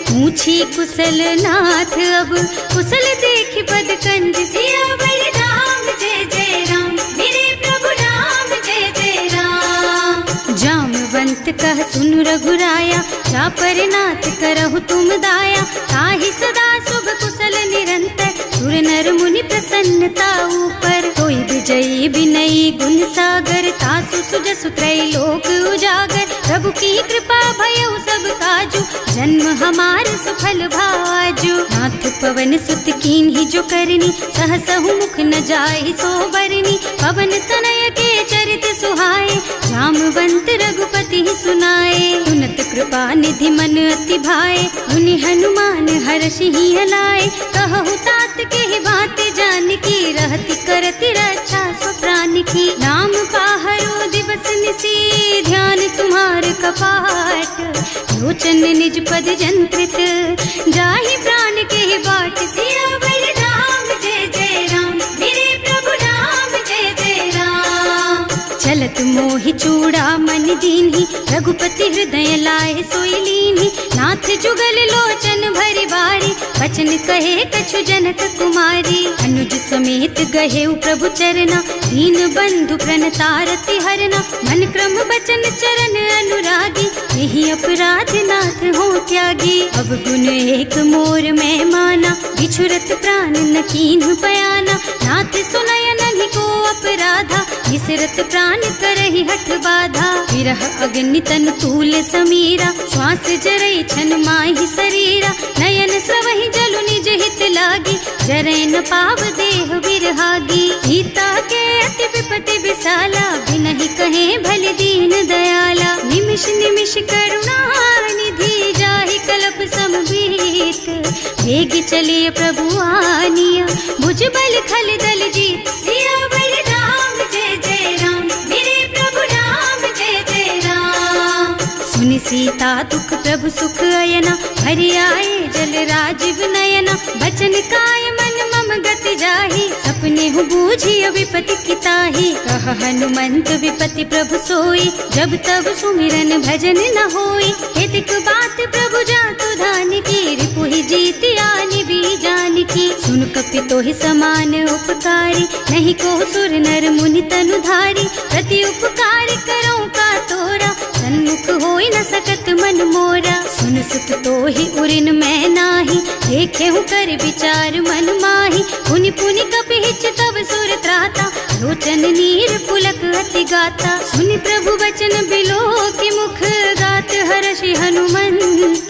पूछी कुशल नाथ अब, कुशल देखि पद कंज। सियावर राम जय जय राम, मेरे प्रभु राम जय जय राम। जामवंत कह सुनु रघुराया, चापर नाथ करहु तुम दाया। ताहि सदा शुभ कुशल निरंतर, सुर नर मुनि प्रसन्नता ऊपर। कोई विजयी विनयी गुण सागर, तासु सुजसु त्रैलोक उजागर। प्रभु की कृपा भयउ सब काजू, जन्म हमार सफल भाजू। नाथ पवन सुत कीन्ही जो करनी, सहसहु मुख न जाहि सो बरनी। पवन तनय के चरित सुहाए, जामवंत रघुपति सुनाए। सुनत कृपा निधि मन अति भाए, मुनि हनुमान हर्षि हलाए। कहु तात के ही बात जानकी, रहति करति रक्षा सो प्राण की। नाम पाहरो दिवस निसी, ध्यान तुम्हार कपाट। लोचन निज पद जंत्रित, जाहि प्राण के ही बाट। सियावर राम जय जय राम, मेरे प्रभु राम जय जय राम। चलत मोहि चूड़ा मन दीन्ही, रघुपति हृदय लाए सोई लीन्ही। नाथ जुगल लोचन भरि बारी, बचन कहे कछु जनक कुमारी। अनुज समेत गहेउ प्रभु चरना, दीन बंधु प्रणतारति हरना। मन क्रम बचन चरण अनुरागी, यही अपराध नाथ हो त्यागी। अब गुण एक मोर में माना, बिछुरत प्राण न कीन्ह बयाना। नाथ सुनय नहीं को अपराधा, निसरत प्राण करहि हठ बाधा। विरह अग्नि तन तूल समीरा, श्वास जरई छन माहि शरीरा। नयन स्रवहि जलु निज हित लागी, जरै न पाव देह बिरहागी। सीता के अति विपति विशाला, बिनहि कहे भल दीन दयाला। निमिष निमिष करुणा निधि, जाहि कल्प समबीत। वेग चलिए प्रभु आनिया, भुजबल खल दल जीत। सियावर राम जय जय राम, मेरे प्रभु राम सुनि सीता दुख प्रभु सुख अयना, हरि आए जल राजीव नयना। बचन काय मन मम गति जाहि, सपने हूँ बूझिय विपति किताहि। कह हनुमंत विपति प्रभु सोई, जब तब सुमिरन भजन न होई। हेतिक बात प्रभु जातु धान की, रिपुहि जीति आनि भी जान की। सुन कपि तोहि समान उपकारी, नहीं को सुर नर मुनि तनु धारी। प्रति उपकार करो का तोरा, सन्मुख होई न सकत मन मोरा। सुन सुत तोहि उरिन मैं नाही, देखे हूँ कर विचार मन माही। पुनि पुनि कपि हिच तब सुर त्राता, लोचन नीर पुलक अति गाता। सुनि प्रभु बचन बिलो की मुख, गात हर्षि हनुमंत।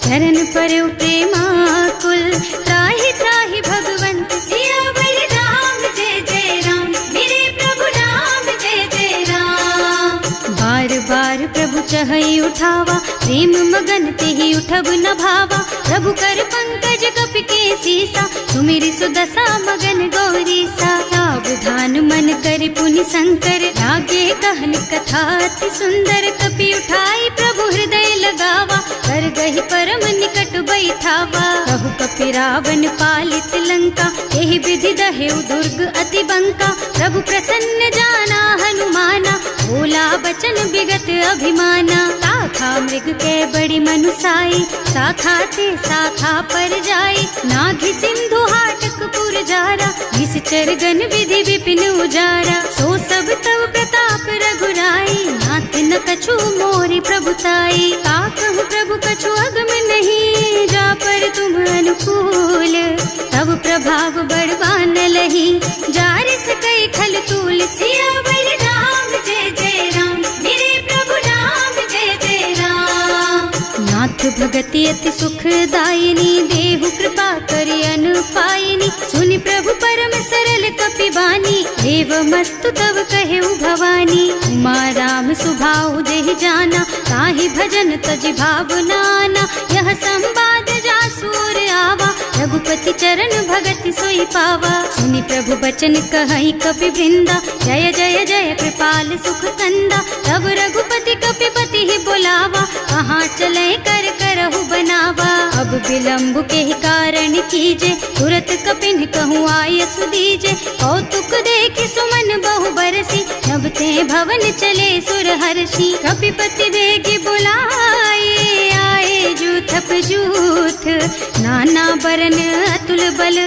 चरण परउ प्रेमाकुल, त्राहि त्राहि भगवंत। सियावर राम जय जय राम, मेरे प्रभु राम जय जय राम। बार बार प्रभु चहई उठावा, प्रेम मगन तेहि उठब न भावा। प्रभु कर पंकज कपि के सीसा, सुमिरि सुदशा मगन गौरीसा। सावधान मन कर पुनि शंकर, लागे कहन कथा अति सुंदर। कपि उठाई प्रभु हृदय लगावा, कर गहि परम निकट बैठावा। कहु कपि रावण पालित लंका, एहि विधि दहेउ दुर्ग अति बंका। प्रभु प्रसन्न जाना हनुमाना, बोला बचन विगत अभिमाना। शाखा मृग के बड़ी मनुसाई, शाखा ते शाखा पर जाई। नाघि सिंधु हाटक पुर जारा, निश्चर गण विधि विपिन उजारा। सो सब तव प्रताप रघुराई, नाथ न कछु मोरि प्रभुताई। का कहु प्रभु कछु अगम नहीं, जा पर तुम अनुकूल। तब प्रभाव बड़वान लही, जार सकई खल तूल। सियावर राम जय जय राम, मेरे प्रभु राम जय जय राम। नाथ भगति अति सुखदायिनी, देहु कृपा करि अनुपायिनी। सुनि प्रभु परम सरल कपि बानी, देव मस्तु तव कहेउ भवानी। उमा राम सुभाउ देहि जाना, ताहि भजन तजि भावनाना। यह संवाद जासुर आवा, रघुपति चरण भगति सोई पावा। सुनि प्रभु बचन कहई कपि वृंदा, जय जय जय कृपाल सुख कंदा। तब रघुपति कपि पति ही बोलावा, कहाँ चले कर करहु बनावा। अब विलम्ब के कारण कीजे, तुरत कपिन कहूँ आयस दीजे। कौतुक देखि सुमन बहु बरसी, नभ ते भवन चले सुर हर्षि। कपिपति बेगी बुलाए, आए जूथप जूथ। नाना बरन अतुल बल,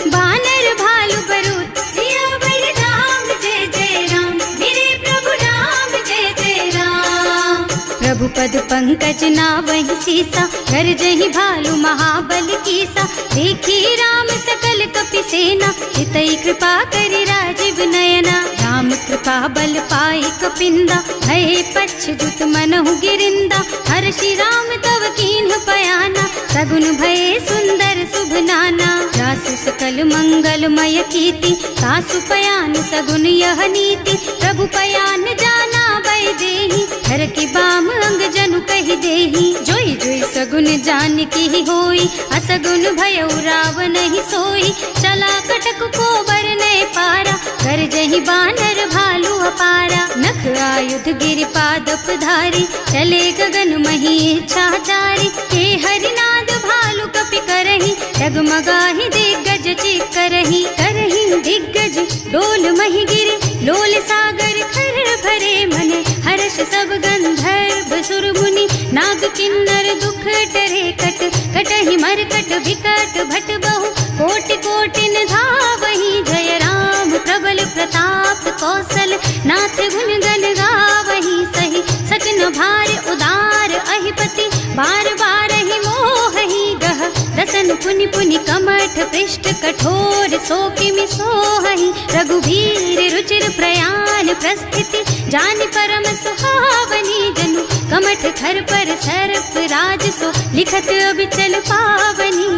बानर भालु बरूथ। सियावर राम जय जय राम, मेरे प्रभु राम जय जय राम। प्रभु पद पंकज नावहि सीसा, कर जहि भालु महाबल कीसा। देखी राम सकल कपि सेना, हितई कृपा करि राजीव नयना। राम कृपा बल पाई कपिंदा, भये पच्छ्युत मनहु गिरिंदा। हर्षि राम तव कीन्ह पयाना, सगुन भये सुंदर शुभ नाना। जासु सकल मंगलमय कीर्ति, तासु पयान सगुन यह नीति। प्रभु पयान जाना बै देहि, हर की बाम अंग जनु कहि देहि। जोई जोई सगुन जान की होई, असगुन भयउ रावण ही सोई। चला कटक को बरने पारा, कर जहि बानर भालु अपारा। नख आयुध गिरि पादप धारी, चले गगन मही इच्छा जारी। हे हरिनाद भालु कपि करहि, डगमगाहि दिग्गज चित करहि। करहि दिग्गज डोल मही गिरे, लोल सागर खर भरे मन। हर्ष सब गंधर्व सुर मुनि, नाग किन्नर दुख डरे कट। कटहि मरकट विकट भट बहु, कोटि कोटिन धावहि। जय राम प्रबल प्रताप कौशल, नाथ गुण गण गावहि। सही सचन भार उदार अहिपति, बार बार ही मोहि गह। रसन पुनि पुनि कमठ पृष्ठ, कठोर सो किमि सोहहि। रघुवीर रुचिर प्रयाण प्रस्थिति, जानि परम सुहावनी। जनु कमठ खर पर सर्प राज सो, लिखत अबिचल पावनी।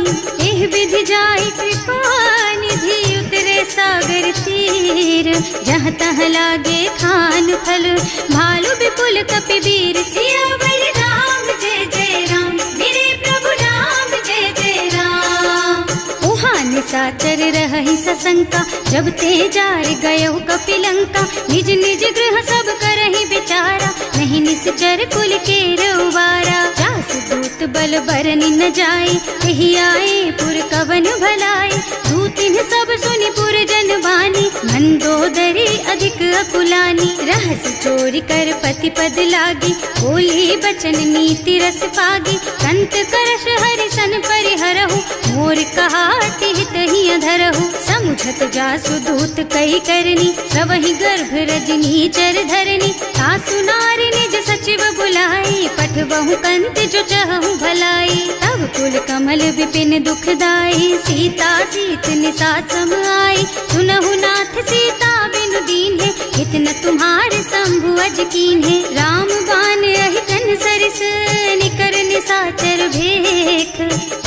एह विधि जाहि कृपा निधि, उतरे सागर तीर। जहाँ तहाँ लागे खान फल, भालु विपुल कपि वीर। सियावर राम जय जय राम, मेरे प्रभु राम जय जय राम। उहाँ निशाचर रहहि सशंका, जब ते जार गयो कपिलंका। निज निज गृह सब करहि विचारा, नहीं निश्चर कुल के रउबारा। जास दूत बल बरनि न जाए, यही आए पुर कवन भलाए। दूतिन सब सुनि पुर जन बानी, मंदोदरी अधिक अकुलानी। रहस चोरी कर पति पद लागी, बोली बचन नीति रस पागी। कंत करश हरि सन परिहरहु, मोर कहाति हित ही अधरहु। समुझत जासु दूत कही करनी, सवहि गर्भ रजनी चर धरनी। सासु नारी निज सचिव बुलाई, पठबहु कंत जो चहु भलाई। तब कुल कमल विपिन दुखदाई, सीता सीत निसा सम आई। सुनहु नाथ सीता बिनु दीन है, इतना तुम्हारे शंभु अज कीन है। राम बान अहितन सरिस, निकर निसाचर भेख।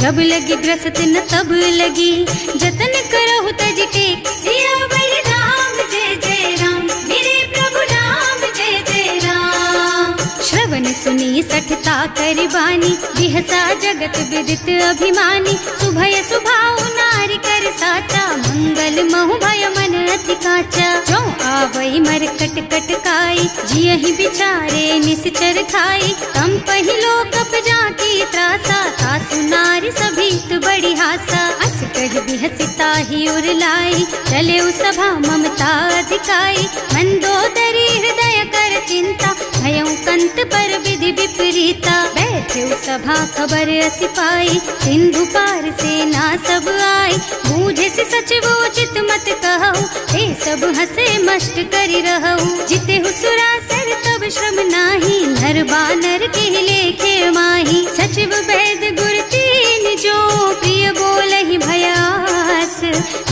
जब लगी ग्रसत न तब लगी, जतन करहु तज टेक। सियावर राम जय जय राम, मेरे प्रभु राम जय जय राम। श्रवण सुनी सठता कर बानी, बिहसा जगत विदित अभिमानी। सुभय सुभाव नारी कर साचा, मंगल महु भय मन अति काचा। जो आवई मर कट कट काई, जियहि बिचारे निश्चर खाई। तम पहिलो कप जाकी त्रासा, सासु नारी सभीत बड़ी हासा। अस कह बिहसिता ही उर लाई, चले सभा ममता अधिकाई। मंदोदरी हृदय कर चिंता, भयउ कंत पर विधि विपरीता। बैठे सभा खबर असी पाई, सिंधु पार सेना सब आई। बूझे से सचिव उचित मत कहु, हे सब हंसे मस्त करि रहु। जिते हुसुरासर तब श्रम नाही, नर बानर के लेखे माही। सचिव वैद गुर तीन जो, प्रिय बोलहि भयास।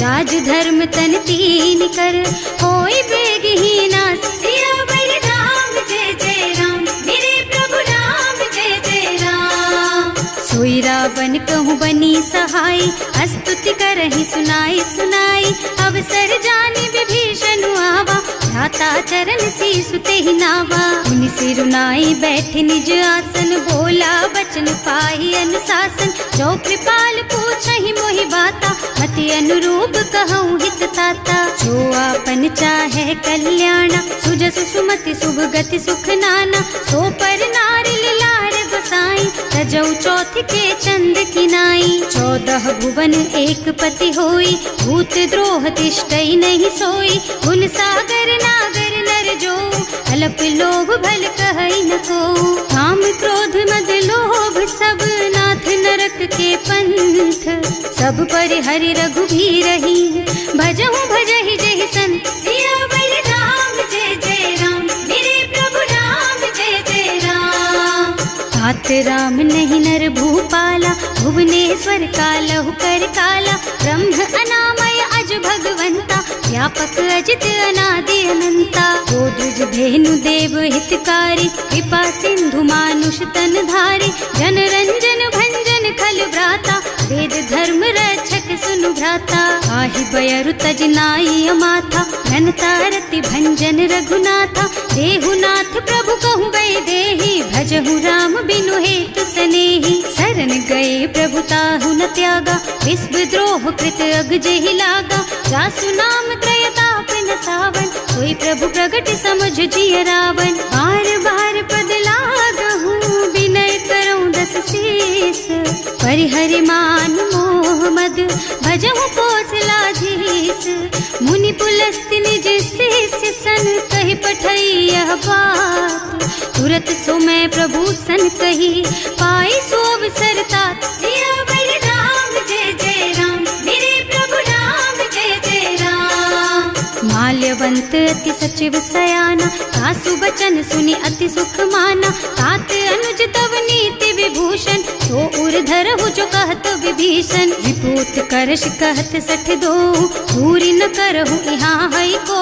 राज धर्म तन तीन कर, होई बेगहि नास। सियावर राम जय जय राम, मेरे प्रभु राम जय जय राम। सोई रावण कहूँ बनी सहाय, स्तुति करहि सुनाई सुनाई। अवसर जानी विभीषण आवा, भ्राता चरण सीसु तेहि नावा। मुनि सिरुनाई बैठे निज आसन, बोला बचन पाहि अनुशासन। जो कृपाल पूछहि मोहि बाता, मति अनुरूप कहूँ हित ताता। जो आपन चाहे कल्याणा, सुजसु सुमति शुभ गति सुख नाना। सो पर नारी लार गोसाई, तजौ चौथ के चंद किनाई। 14 भुवन एक पति होई, भूत द्रोह तिष्ठई नहीं सोई। गुण सागर नागर नर जो, अल्प लोभ भल कहई न को। काम क्रोध मद लोभ सब, नाथ नरक के पंथ। सब पर हरि रघुबीरहि, भजहु भजहि जहि संत। सियावर राम जय जय राम, मेरे प्रभु राम जय जय राम। तात राम नहीं नर भूपाला, भुवनेश्वर कालहु कर काला। ब्रह्म अनामय अज भगवंता, व्यापक अजित अनादि अनंता। गोदुज धेनु देव हितकारी, कृपा सिंधु मानुष तन धारी। जन रंजन भंजन खल भ्राता, वेद धर्म रक्षक सुनु भ्राता। आहि बयरु तज नाई अमाथा, घनता रति भंजन रघुनाथा। देहुनाथ प्रभु कहु गए देहि, भजहु राम बिनु हेतु सनेहि। शरण गए प्रभु ताहु न त्यागा, विश्व द्रोह कृत अग जेहि लागा। जासु नाम त्रयताप न सावन, सोई प्रभु प्रगट समुझ जिय रावण। बार बार पद लागहु, विनय करऊं दस शीस। परिहरि मान मोह मद, भजहु कौशलाधीश। मुनि पुलस्त्य निज शिष्य सन, कहि पठई यह बात। तुरत सो मैं प्रभु सन कही, पाई सो अवसर तात। सियावर राम जय जय राम, मेरे प्रभु राम जय जय राम। माल्यवंत अति सचिव सयाना, सासु बचन सुनि अति सुख माना। तात अनुज तव नीति विभूषण, सो उर धरहु जो कहत विभीषण। विभूत करश कहत सठ दो, दूरी न करहु यहाँ हई को।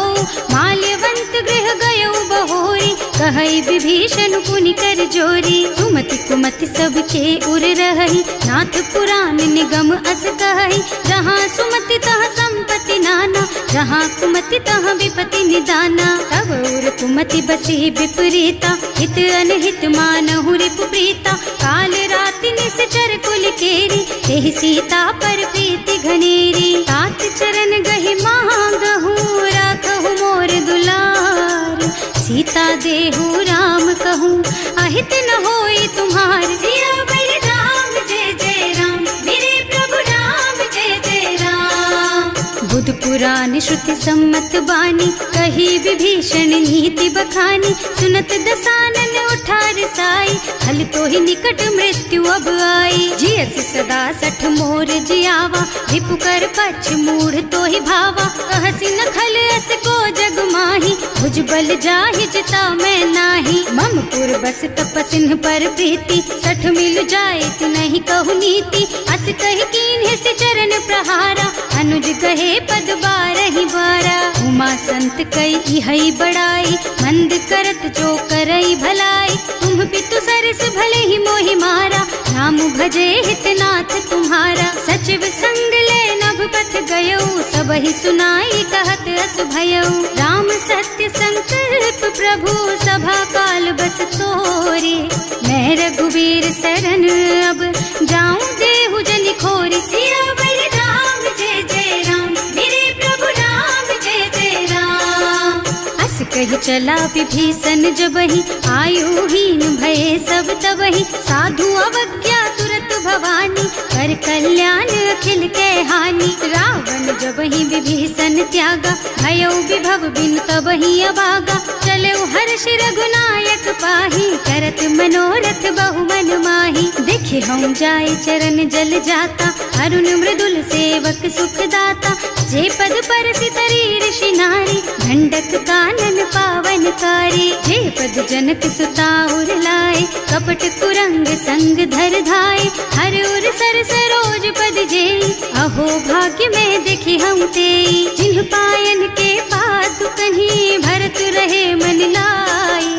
माल्यवंत गृह गयौ बहोरी, कहई विभीषण पुनि कर जोरी। सुमति कुमति सबके उर रहई, नाथ पुराण निगम अस कहई। जहाँ सुमति तहाँ संपत्ति नाना, जहाँ कुमति तहाँ विपति निदाना। तब उर कुमति बसी विपरीता, हित अनहित मानहु रिपु प्रीता। काल राति निश्चर कुल केरी, तेहि सीता पर प्रीति घनेरी। तात चरण गहि मांगहु, राखहु मोर दुलार। सीता देहु राम कहूँ, सहित न होई तुम्हार। सियावर राम जय जय राम, मेरे प्रभु राम जय जय राम। बुध पुराण श्रुति सम्मत बानी, कही विभीषण नीति बखानी। सुनत दसानन उठार साई, हल तो ही निकट मृत्यु अब आई। जियस सदा सठ मोर जियावा, रिपु कर पक्ष मूढ़ तो ही भावा। कहसी न खल अस को जग माही, भुज बल जाहि जिता मैं नाही। मम पुर बस तपसिन्ह पर प्रीति, सठ मिल जाए तु नहीं कहु नीति। अस कहि कीन्हे से चरण प्रहारा, अनुज कहे पद बारहि बारा। उमा संत कई इहई बड़ाई, मंद करत जो करई भलाई। तुम पितु सरस भले ही मोहि मारा, नाम भजे हितनाथ तुम्हारा। सचिव संग ले नभ पथ गयो, सबहि सुनाई कहत अस भयो। राम सत्य संकल्प प्रभु, सभा काल बस तोरे। मैं रघुवीर शरण अब, जाऊं देहु जनि खोरी। सियावर राम जय जय राम, मेरे प्रभु राम जय जय राम। अस कही चला विभीषण जबहि, आयुहीन भये सब तबहि। साधु अवज्ञा तुरत भवानी, कर कल्याण अखिल के हानि। रावण जबहि विभीषण त्यागा, भयो विभव बिन तबहि अभागा। चलो हर्ष रघुनायक पाहि, करत मनोरथ बहु मन माहि। देखे हम जाय चरण जल जाता, अरुण मृदुल सेवक सुख दाता। जे पद पर सितरी ऋषि नारी, ढंडक कानन पावन कारी। जे पद जनक सुता उर लाए, कपट कुरंग संग धर धाय। हर उर सर सरोज पद जेई, अहो भाग्य में देखी हम तेई। जिन्ह पायन के पादु कहीं, भरत रहे मन लाई।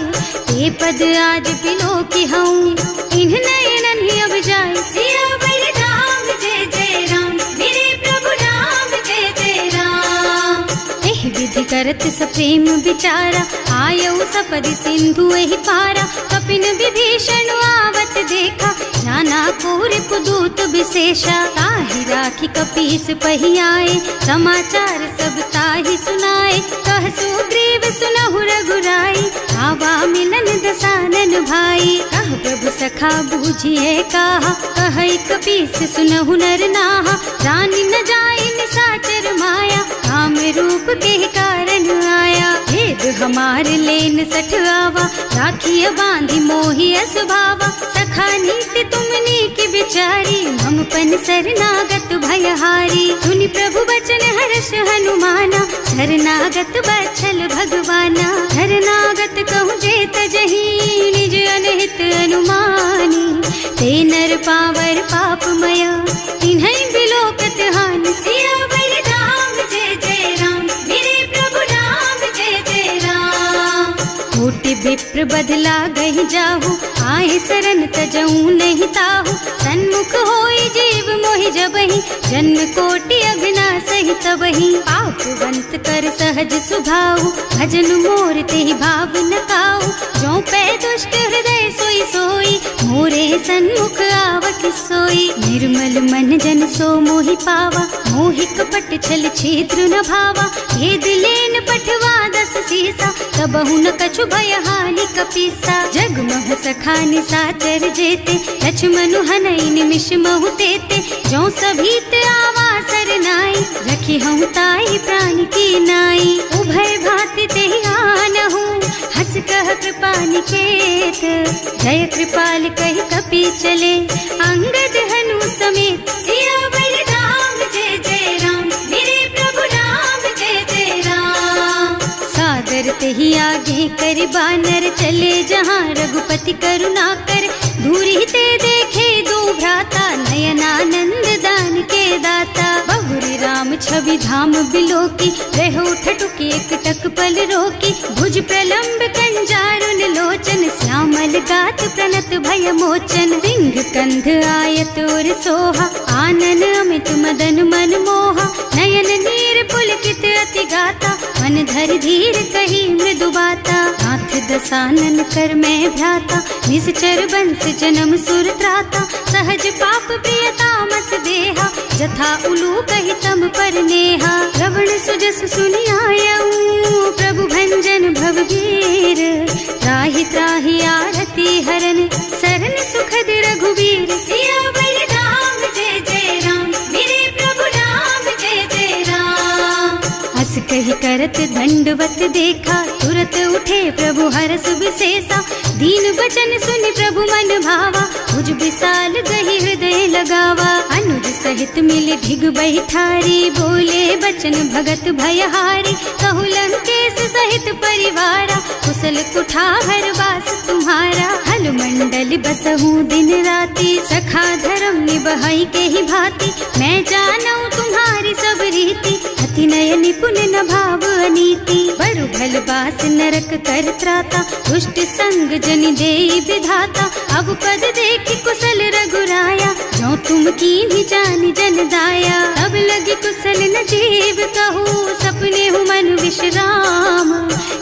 ते पद आज बिलो की हूँ, इन्ह नयनन ही अब जाए। सियावर राम जय जय राम, मेरे प्रभु राम जय जय राम। एहि विधि करत सप्रेम विचारा, आयौ सपदि सिंधु एहि पारा। कपिन विभीषण आवत देखा, नाना कोर पुदूत विशेषा। ताहि राखी कपीस पहि आए, समाचार सब ताहि सुनाए। कह सुग्रीव सुनहु रघुराई, आवा मिलन दसानन भाई। कह प्रभु सखा बूझिए कहा, कहै कपीस सुनहु नर नाहा। रानी न जाए निशाचर माया, काम रूप के कारण आया। भेद हमार लेन सठ आवा, राखिय बांधि मोहि असभावा। सखा नीति तुमनी की बिचारी, हम पन शरणागत भयहारी। सुनि प्रभु बचन हर्ष हनुमाना, शरणागत बछल भगवाना। शरणागत कहूँ जे तजहि, निज अनहित अनुमानी। ते नर पावर पापमय, तिन्है बिलोकत हानि। सियावर राम जय जय राम, मेरे प्रभु राम जय जय राम। कोटि विप्र बदला गहि जाहु, आए शरण तजऊ नहीं ताहु। सन्मुख होई जीव मोहि जबहि, जन्म कोटि अघनासहि तबहि। पापवंत कर सहज सुभाऊ, भजन मोर तेहि भाव न काऊ। जो पै दुष्ट हृदय सोई सोई, मोरे सन्मुख आवत सोई। निर्मल मन जन सो मोहि पावा, मोहि कपट छल छिद्र न भावा। ये दिलेन पठवा दस सीसा, तबहु न कछु भय हानि कपीसा। जग महु सखा निशाचर जेते, लक्ष्मण हनई निमिष महु तेते। जो सभीत आवा सरनाई, रखी हूँ ताई प्राण की नाई। उभय भांति तेहि आनहु, हस कह कृपा निकेत। जय कृपाल कहि कपि चले, अंगद हनु समेत। सियावर राम जय जय राम, मेरे प्रभु राम जय जय राम। सादर तेहि आगे कर बानर, चले जहाँ रघुपति करुणा कर। धूरी ते देखे दो भ्राता, नयनानंद दान के दाता। बहुरी राम छवि धाम बिलोकी, रहो ठटुकी एकटक पल रोकी। भुज प्रलंब कंजारुन लोचन, श्यामल गात प्रणत भय मोचन। सिंह कंध आयत और सोहा, आनन अमित मदन मन मोहा। नयन नीर पुलकित अति गाता, मन धर धीर कही मृदु बाता। नाथ दसानन कर मैं भ्राता, निश्चर बंस जन्म सुर त्राता। सहज पाप प्रियता मस देहा, जथा उलू कहि तम पर नेहा। श्रवण सुजस सुनि आयऊ, प्रभु भंजन भवभीर। त्राहि त्राहि आरती हरन सरन सुखद रघुबीर। सियावर राम जय जय राम, मेरे प्रभु राम जय जय राम। हस कही करत दंडवत देखा, तुरत उठे प्रभु हरष विशेषा। दीन बचन सुनि प्रभु मन भावा, भुज विशाल गही हृदय लगावा। अनुज सहित मिले ढिग बैठारी, बोले बचन भगत भयहारी। कहु लंकेश सहित परिवारा, कुशल कुठार वास तुम्हारा। हल मंडल बसहु दिन राति, सखा धर्म निबहाई के ही भांति। मैं जानऊ तुम्हारी सब रीति, अति नय निपुण न भाव अनीति। बरु भल बास नरक कर त्राता, दुष्ट संग जनि देई विधाता। अब पद देखि कुशल रघुराया, जो तुम कीन्ही जानि जन दाया। तब लगी कुशल न जीव कहू, सपने हूँ मन विश्राम।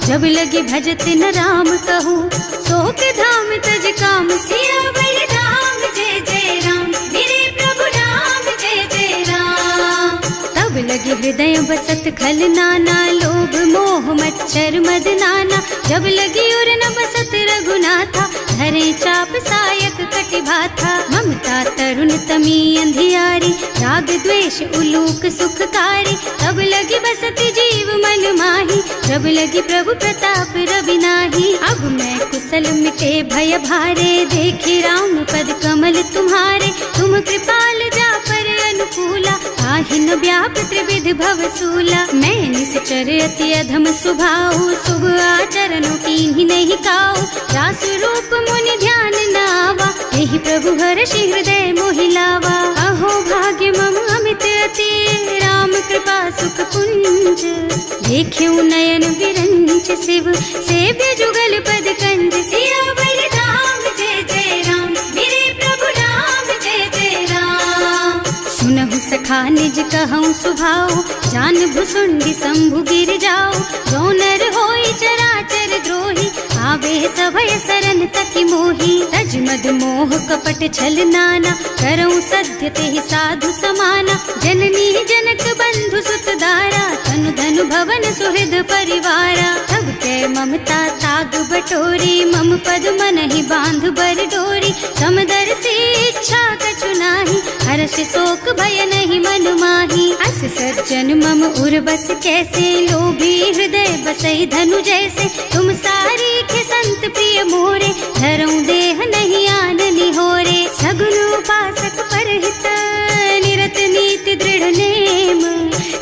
जब लगी भजत न राम कहू, शोक धाम तज काम। सियावर राम जय जय राम, मेरे प्रभु राम जय जय राम। तब लगी हृदय बसत खल नाना, लोभ मोह मच्छर मद नाना। जब लगी उर न बसत रघुनाथा, धरे चाप सायक कटि भाथा। ममता तरुण तमी अंधियारी, राग द्वेष उलूक सुखकारी। तब लगी बसती जीव मन माही, जब लगी प्रभु प्रताप रवि नाही। अब मैं कुशल मिटे भय भारे, देखी राम पद कमल तुम्हारे। तुम कृपाल जा पर अनुकूला, ताहि न व्याप त्रिविध भव सूला। मैं निश्चर अति अधम स्वभाव, शुभ आचरणों कीन्ही नहीं काऊ। रास रूप मुनि ध्यान न आवा, यही प्रभु हर्षि हृदय मोहि लावा। अहो भाग्य मम अमित अति, राम कृपा सुख पुंज। देखियो नयन विरंच शिव, सेव्य जुगल पद कंज। सियावर राम जय जय राम, मेरे प्रभु राम जय जय राम। सुनहु सखा निज कहूँ सुभाऊ, जान भुसुंडी शंभु गिर जाओ। जो नर होई चराचर द्रोही, आवे सभय सरन तकी मोही। तज मद मोह कपट छल नाना, करऊँ सत्य तेहि साधु समाना। जननी जनक बंधु सुत दारा, तनु धनु भवन सुहृद परिवारा। तब कै ममता ताग बटोरी, मम पद मनहि बांध बर डोरी। समदर्शी इच्छा कछु नाही, हर्ष शोक भय नहीं मन माही। अस सज्जन मम उर बस कैसे, लोभी हृदय बसई धनु जैसे। तुम सारी के संत प्रिय मोरे, धरऊं देह नहीं आन निहोरे। सगुन उपासक परहित, निरत नीति दृढ़ नेम।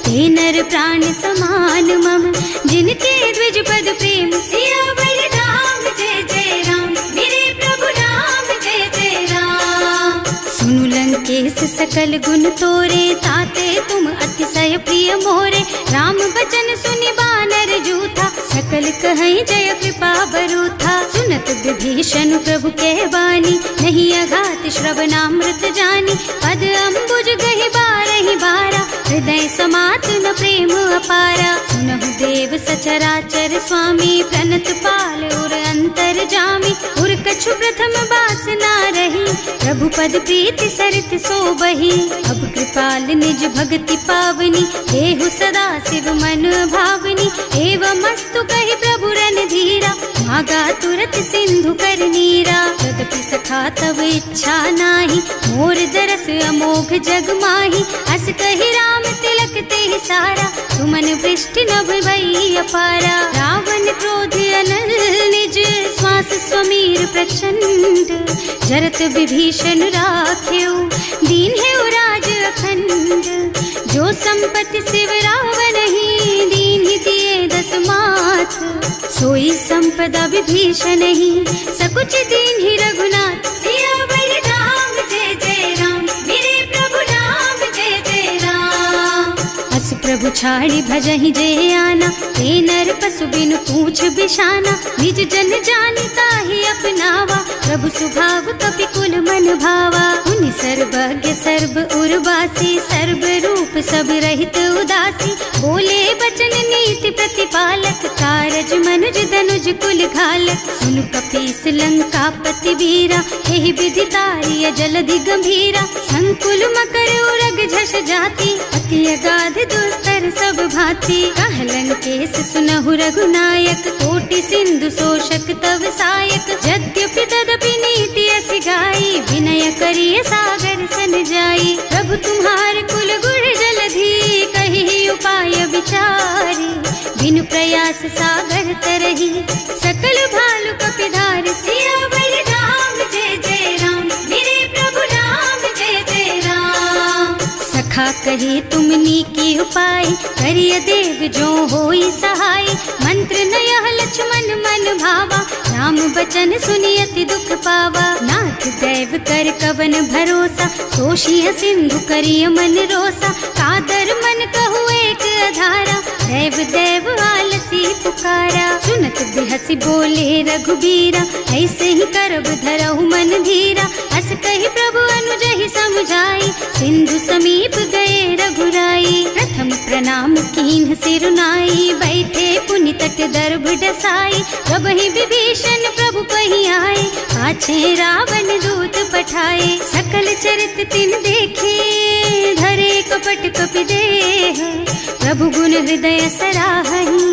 ते नर प्राण समान मम, जिनके द्विज पद प्रेम। सियावर राम जय जय राम, मेरे प्रभु राम जय जय राम। सुनु लंकेश सकल गुण तोरे, ताते तुम अतिशय प्रिय मोरे। राम बचन सुनि बानर जूथा, सकल कहई जय कृपा बरूथा। सुनत विभीषण प्रभु के बानी, नहीं अघात श्रवणामृत जानी। पद अम्बुज गहि बारहि बारा, हृदय समात न प्रेम अपारा। सुनहु देव सचराचर स्वामी, प्रणत पाल उर अंतर जामी। उर कछु प्रथम बास ना रही, प्रभु पद प्रीति सरित सोबही। अब कृपाल निज भक्ति पावनी, देहु सदा शिव मन भावनी। एवं मस्तु कहि प्रभु रन धीरा, मागा तुरत सिंधु कर नीरा। तदपि सखा तब इच्छा नाही, मोर दरस अमोघ जग माही। अस कहि राम तिलक तेहि सारा, तुमन वृष्टि नभ भई अपारा। रावण क्रोध अनल निज, श्वास स्वमीर प्रचंड। जरत विभीषण राख्यो, दीन है राज अखंड। जो संपत्ति शिव रावण ही, दीन ही दिए दस माथ। सोई संपदा विभीषण ही, सकुच दीन ही रघुनाथ। सियावर राम जय जय राम, मेरे प्रभु राम जय जय राम। अस प्रभु छाड़ी भजहि जे आना, ते नर पशु बिनु पूछ बिशाना। निज जन जानि ताहि अपनावा, प्रभु सुभाव कपि कुल मन भावा। उनि सर्वज्ञ सर्व उर्वासी, सर्व रूप सब रहित उदासी। बोले बचन नीति प्रतिपालक, कारज मनुज धनुज कुल घालक। सुनु कपीस लंकापति वीरा, एहि विधि तारिय जलधि गंभीरा। संकुल मकर उरग झष जाति, अति अगाध दुस्तर सब भांति। कह लंकेश सुनहु रघुनायक, कोटि सिंधु शोषक तव सायक। यद्यपि तदपि विनय करिए सागर सन जाई। प्रभु तुम्हार कुल गुण जलधि कही उपाय विचारी। बिनु प्रयास सागर तरही सकल भालु कपिधार। सियावर राम जय जय राम मेरे प्रभु राम जय जय राम। सखा कहे तुमनी की उपाय करिय देव जो होई सहाय। मंत्र नयह लक्ष्मण मन भावा राम बचन सुनियति दुख पावा। नाथ दैव कर कवन भरोसा सोशिय सिंधु करिय मन रोसा। कादर मन कहु एक अधारा देव देव आलसी पुकारा। सुनत बिहसी बोले रघुबीरा ऐसे ही करब धरहु मन धीरा। अस कही प्रभु अनुजहि समझाई सिंधु समीप गए रघुराई। प्रथम प्रणाम कीन्ह सिरुनाई बैठे पुनि तट दर्भ डसाई। प्रभहि विभीषण प्रभु कहि आए पाछे रावण दूत पठाए। सकल चरित तिन देखे धरे कपट कपि देह। प्रभु गुण हृदय सराहहि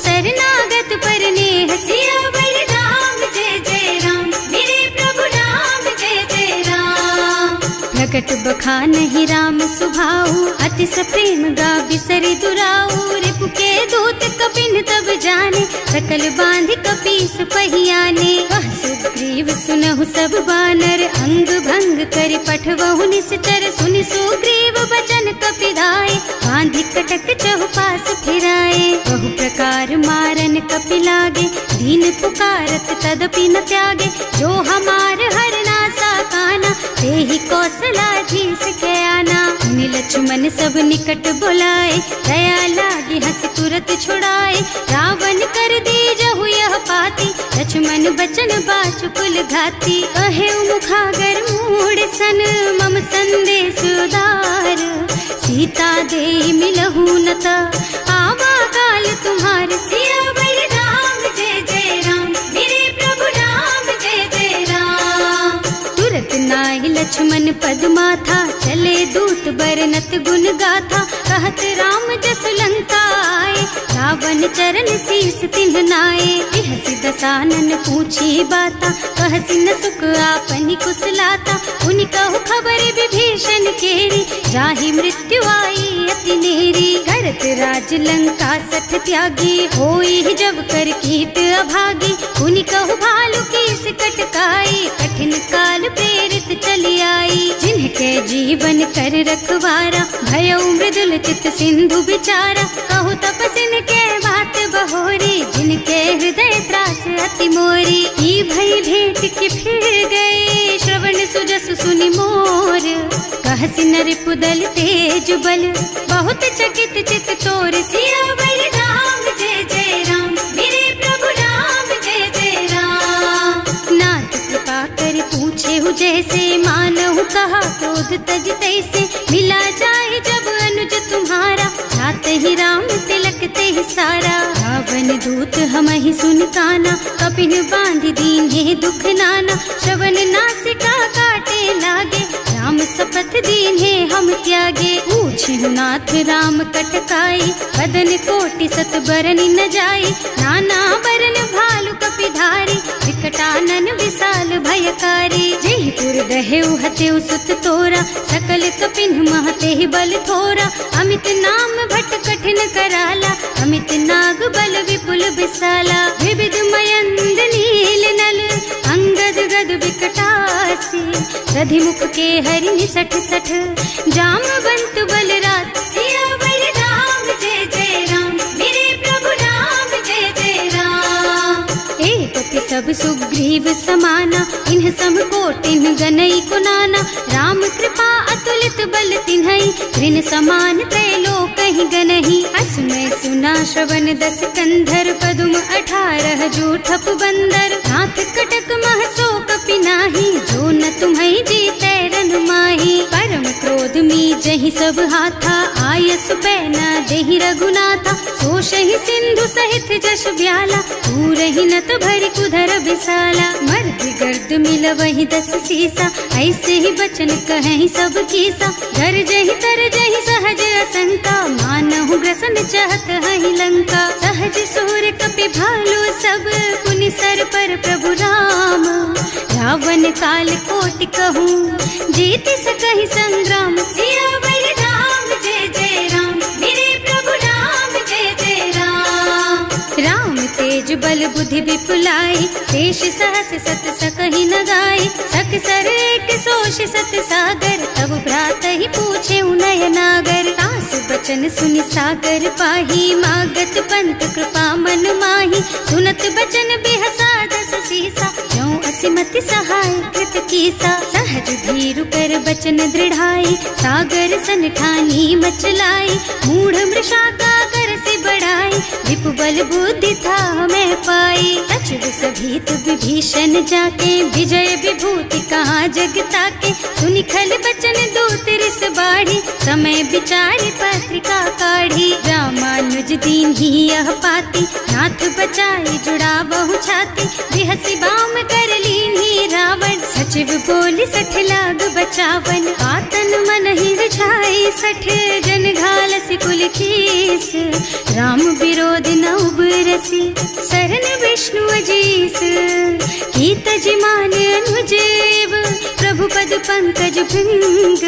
शरणागत पर नेह। सियावर राम जय जय राम मेरे प्रभु राम जय जय राम। प्रकट बखानहि राम सुभाऊ अति सप्रेम गा बिसरि दुराऊ। रिपु के दूत कपिन तब जाने सकल बांधि कपीस पहियाने। वह सुग्रीव सुनहु सब बानर अंग भंग कर पठवहु निश्चर। सुनि सुग्रीव बचन कपिधाय बांधि कटक चहुपास फिराए। बहु प्रकार मारन कपि लागे दीन पुकारत तदपि न त्यागे। जो हमार हरनासा काना तेहि कौशलाधीश के आना। मुनि लक्ष्मण सब निकट बुलाए दया लागी हंस तुरत छुड़ाए। रावण कर दीजहु यह पाती लक्ष्मण बचन बाचु कुल घाती। कहे मुखागर मूढ़ सन मम संदेश उदार। सीता दे मिलहु न ता आवा काल तुम्हार। सियावर राम जय जय राम मेरे प्रभु राम जय जय राम। तुरत नाहि लक्ष्मण पद माथा चले दूत बरनत गुण गाथा। कहत राम जस लंका आए रावण चरण शीस तिन्ह नाए। बिहसि दसानन पूछी बाता कहसि न सुख आपनि कुशलाता। उनि कहु खबर विभीषण केरी जाहि मृत्यु आई अति नेरी। करत राज लंका सठ त्यागी होई जब कर कीट अभागी। उनि कहु भालु कीस कटकाई कठिन काल प्रेरित चली आई। जिनके जीवन कर रखवारा भयउ मृदुल चित सिंधु बिचारा। कहु तपसिन के बात बहोरी जिनके हृदय त्रास अति मोरी। ई भई भेंट के फिर गए श्रवण सुजस सुनि मोर। कहसि नर पुदल तेज बल बहुत चकित चित तोर। सियावर राम जय जय राम मेरे प्रभु राम जय जय राम। नाथ कृपा कर पूछे हु जैसे मानहु कहा क्रोध तज तैसे। मिला जाए जब अनुज तुम्हारा जात ही राम तिलक ते सारा। रावण दूत हमहि सुन काना कपिन बांधि दीन्हे दुख नाना। श्रवण नासिका काटे लागे राम शपथ दीन्हे हम त्यागे। पूछहु नाथ राम कटकाई बदन कोटि सत बरनि न जाई। नाना बरन भालु कपिधारी विकटानन विशाल भयकारी। जेहि पुर दहेउ हतेउ सुत तोरा सकल कपिन महते बल थोरा। अमित नाम भट कठिन कराला अमित नाग बल विपुल विशाला। विविध मयंद नील नल अंगद गद विकटासी। दधिमुख के हरि निसठ सठ जामवंत बलराज। सियावर राम जय जय राम मेरे प्रभु राम जय जय राम। एक के सब सुग्रीव समाना इन्ह सम कोटिन गनई कुनाना। राम कृपा अतुलित बल तिन्हई ऋण समान त्रैलोकहि गनहि। असमय सुना श्रवण दस कंधर पदुम 18 जूठप बंदर। नाथ कटक महसो कपि नाही जो न तुम्है जीतै रन माही। परम क्रोध मी सोचहि सब हाथा आयस पैना देहि रघुनाथा सोचहि सिंधु सहित जश ब्याला पूरहि नत भरि कुधर बिसाला मर्द गर्द मिलवहि 10 सीसा ऐसे ही बचन कहहि सब कीसा घर जहि तर जहि सहज असंका मानहु ग्रसन चाहत हहि लंका सहज सोर कपि भालु सब पुनि सर पर प्रभु राम रावण काल कोटि कहूँ जीत सकहि संग्राम सियावर राम जय जय राम मेरे प्रभु राम जय जय राम राम तेज बल बुद्धि विपुलाई शेष सहस सत सकहि न गाय सक सर एक सोष सत सागर तब भ्रात ही पूछे उनय नागर तास बचन सुनि सागर पाही मागत पंत कृपा मन माही सुनत बचन बिहसा 10 सीसा जो असिमति सहाय कृत कीसा सहज धीरु कर बचन दृढ़ाई सागर सन ठानी मचलाई मूढ़ मृषा का कर से बढ़ाई विपु बल बुद्धि था मैं पाई सचिव सभीत विभीषण जाके विजय विभूति कहाँ जगता के सुनि खल बचन दूत रिस बाढ़ी समय विचारी पत्रिका काढ़ी रामानुज दीन ही यह पाती नाथ बचाई जुड़ा बहु छाती बिहसी बाम कर लीन्ही रावण सचिव बोली 60 लाग बचावन आतन मन ही रिझाई 60 जन घालसी कुल कीस राम विरोध न उबरसी सरन विष्णु अजीस कीत जिमान अनुजेव प्रभु पद पंकज भृंग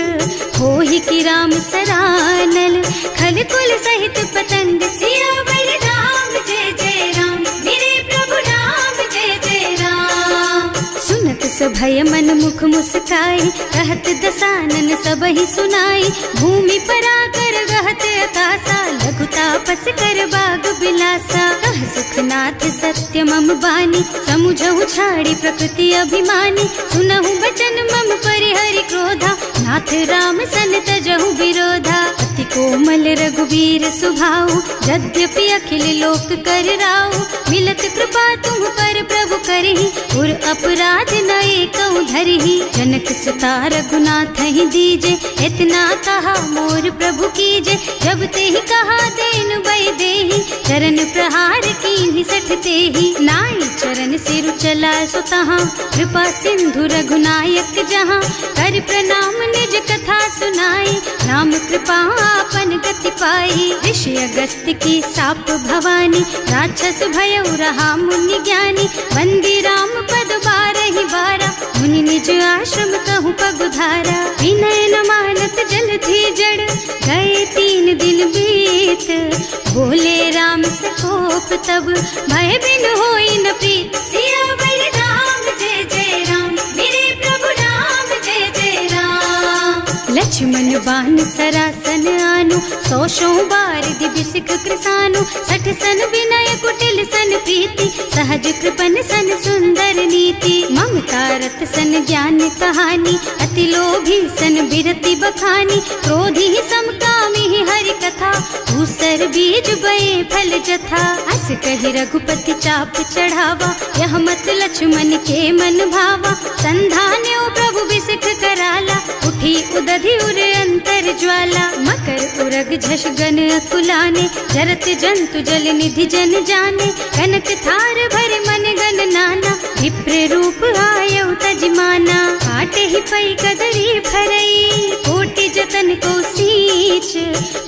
होहि की राम सरानल खल कुल सहित पतंग सियावर राम जय जय राम मेरे प्रभु राम जय जय राम सुनत सभय मन मुख मुस्काई कहत दसानन सबहि सुनाई भूमि पराकर गहत आकाशा लघु तापस कर बाग बिलासा कह सुखनाथ सत्य मम बानी समुझहु छाड़ी प्रकृति अभिमानी सुनहु बचन मम परिहरि क्रोधा नाथ राम सन तजहु विरोधा अति कोमल रघुवीर सुभाऊ यद्यपि अखिल लोक कर राऊ मिलत कृपा तुम पर प्रभु करहि उर अपराध न एकौ धरहि जनक सुता रघुनाथ ही दीजे इतना कहा मोर प्रभु कीजे जब ते ही कहा देन बई देहि चरण प्रहार कीन्हि 60 तेहि नाई चरण सिर चला सुतहा कृपा सिंधु रघुनायक जहाँ कर प्रणाम निज कथा सुनाई राम कृपा आपन गति पाई ऋषि अगस्त्य की साप भवानी राक्षस भयउ रहा मुनि ज्ञानी बंदी राम पद 12 बारा मुनि निज आश्रम कहूँ पगुधारा विनय न मानत जल थी जड़ गए 3 दिन बीत बोले राम सकोप तब भय बिन होई न प्रीत सियावर राम जय जय राम मेरे प्रभु राम जय जय राम लक्ष्मण बान सरासन आनु 100 बार दिव्य सिख कृसानु 60 सन विनय कुटिल सन प्रीति सहज कृपन सन सुंदर नीति ममता रत सन ज्ञान कहानी अति लोभी सन बिरति बखानी क्रोधी समकामी हरि कथा दूसर बीज बये फल जथा अस कहि रघुपति चाप चढ़ावा यह मत लक्ष्मण के मन भावा संधान्यो प्रभु बिसिख कराला उठी उदधि उर अंतर ज्वाला मकर उरग झष गन अकुलाने जरत जंतु जल निधि जन जाने कनक थार भर मन गन नाना विप्र रूप आयउ तजमाना काटे ही पई कदरी भरई कोटि जतन को सींच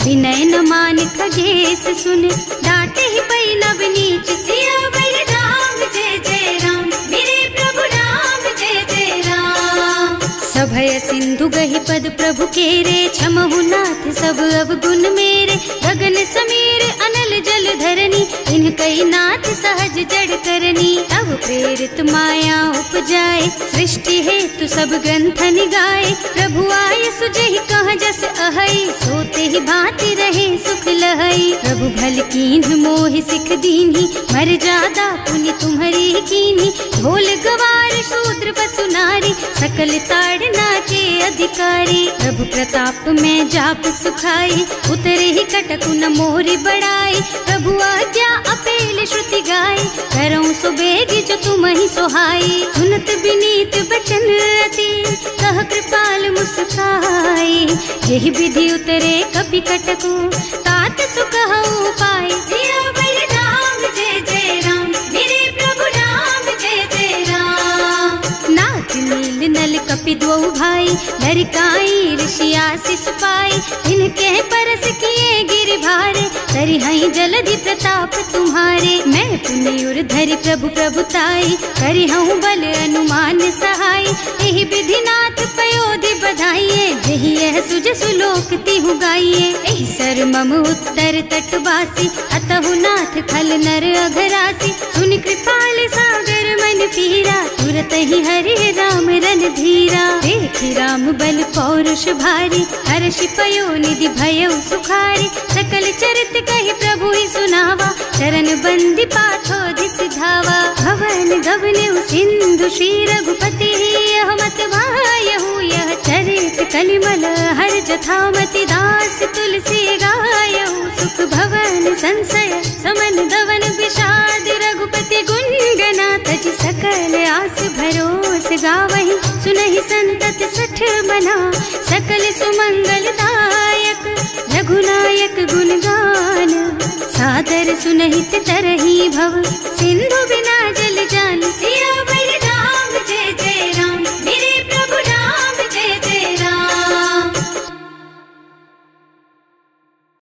विनय न मान खगेश सुन डांटे ही पई नव नीच सियावर राम जय जय राम मेरे प्रभु राम जय जय राम सभय सिंधु गहि पद प्रभु केरे क्षमहु नाथ सब अवगुण मेरे गगन समीर अनल जल धरनी इन कई नाथ सहज जड़ करनी तब प्रेरित माया उपजाए सृष्टि हेतु सब ग्रंथन गाए प्रभु आय सुजहि कह जस अहई सोते ही भांति रहे सुख लहई प्रभु भल कीन्ह मोहि सिख दीन्ही मर जादा पुनि तुम्हरी कीन्ही ढोल गवार शूद्र पशु नारी सकल ताड़ना के अधिकारी प्रभु प्रताप में जाप सुखाई उतरे ही कटकु न मोरी बढ़ाई प्रभु आज्ञा अपेल श्रुति गाई करऊं सुबेग जो तुम ही सोहाई सुनत विनीत बचन अति कह कृपाल मुस्काई यही विधि उतरे कपि कटकु तात सुख हऊ पाए। सियावर राम जय जय राम, मेरे प्रभु राम जय जय राम। नाथ नील नल कपि दो भाई, लरिकाई ऋषि आशीष पाई। इनके परस किए गिर भारे, करिहई जलधि प्रताप तुम्हारे। मैं पुनि उर धरि प्रभु प्रभुताई, करिहऊँ बल अनुमान सहाय। यही विधि नाथ पयोधि बधाइए, यही यह सुज सुलोक तिहु गाइए। एहि सर मम उत्तर तटवासी, अतहु नाथ खल नर अघरासी। सुनि कृपाल सागर मन पीरा, तुरत ही हरि राम रन धीरा। देखि राम बल पौरुष भारी, हर्षि पयो निधि भयउ सुखारी। सकल चरित कहि प्रभु ही सुनावा, चरण बंदी पाथो सिधावा। भवन गगन सिंधु श्री रघुपति, यह मत भायहु यह चरित कलिमल हर जथामति। दास तुलसी गायहु, सुख भवन संशय समन दवन विषाद। रघुपति गुण गना तज सकल आस भरोस गावहि। सुनहि संतत सठ मना, सकल सुमंगल दायक। रघुनायक गुण गान, सादर सुनहित तरही भव। सिंधु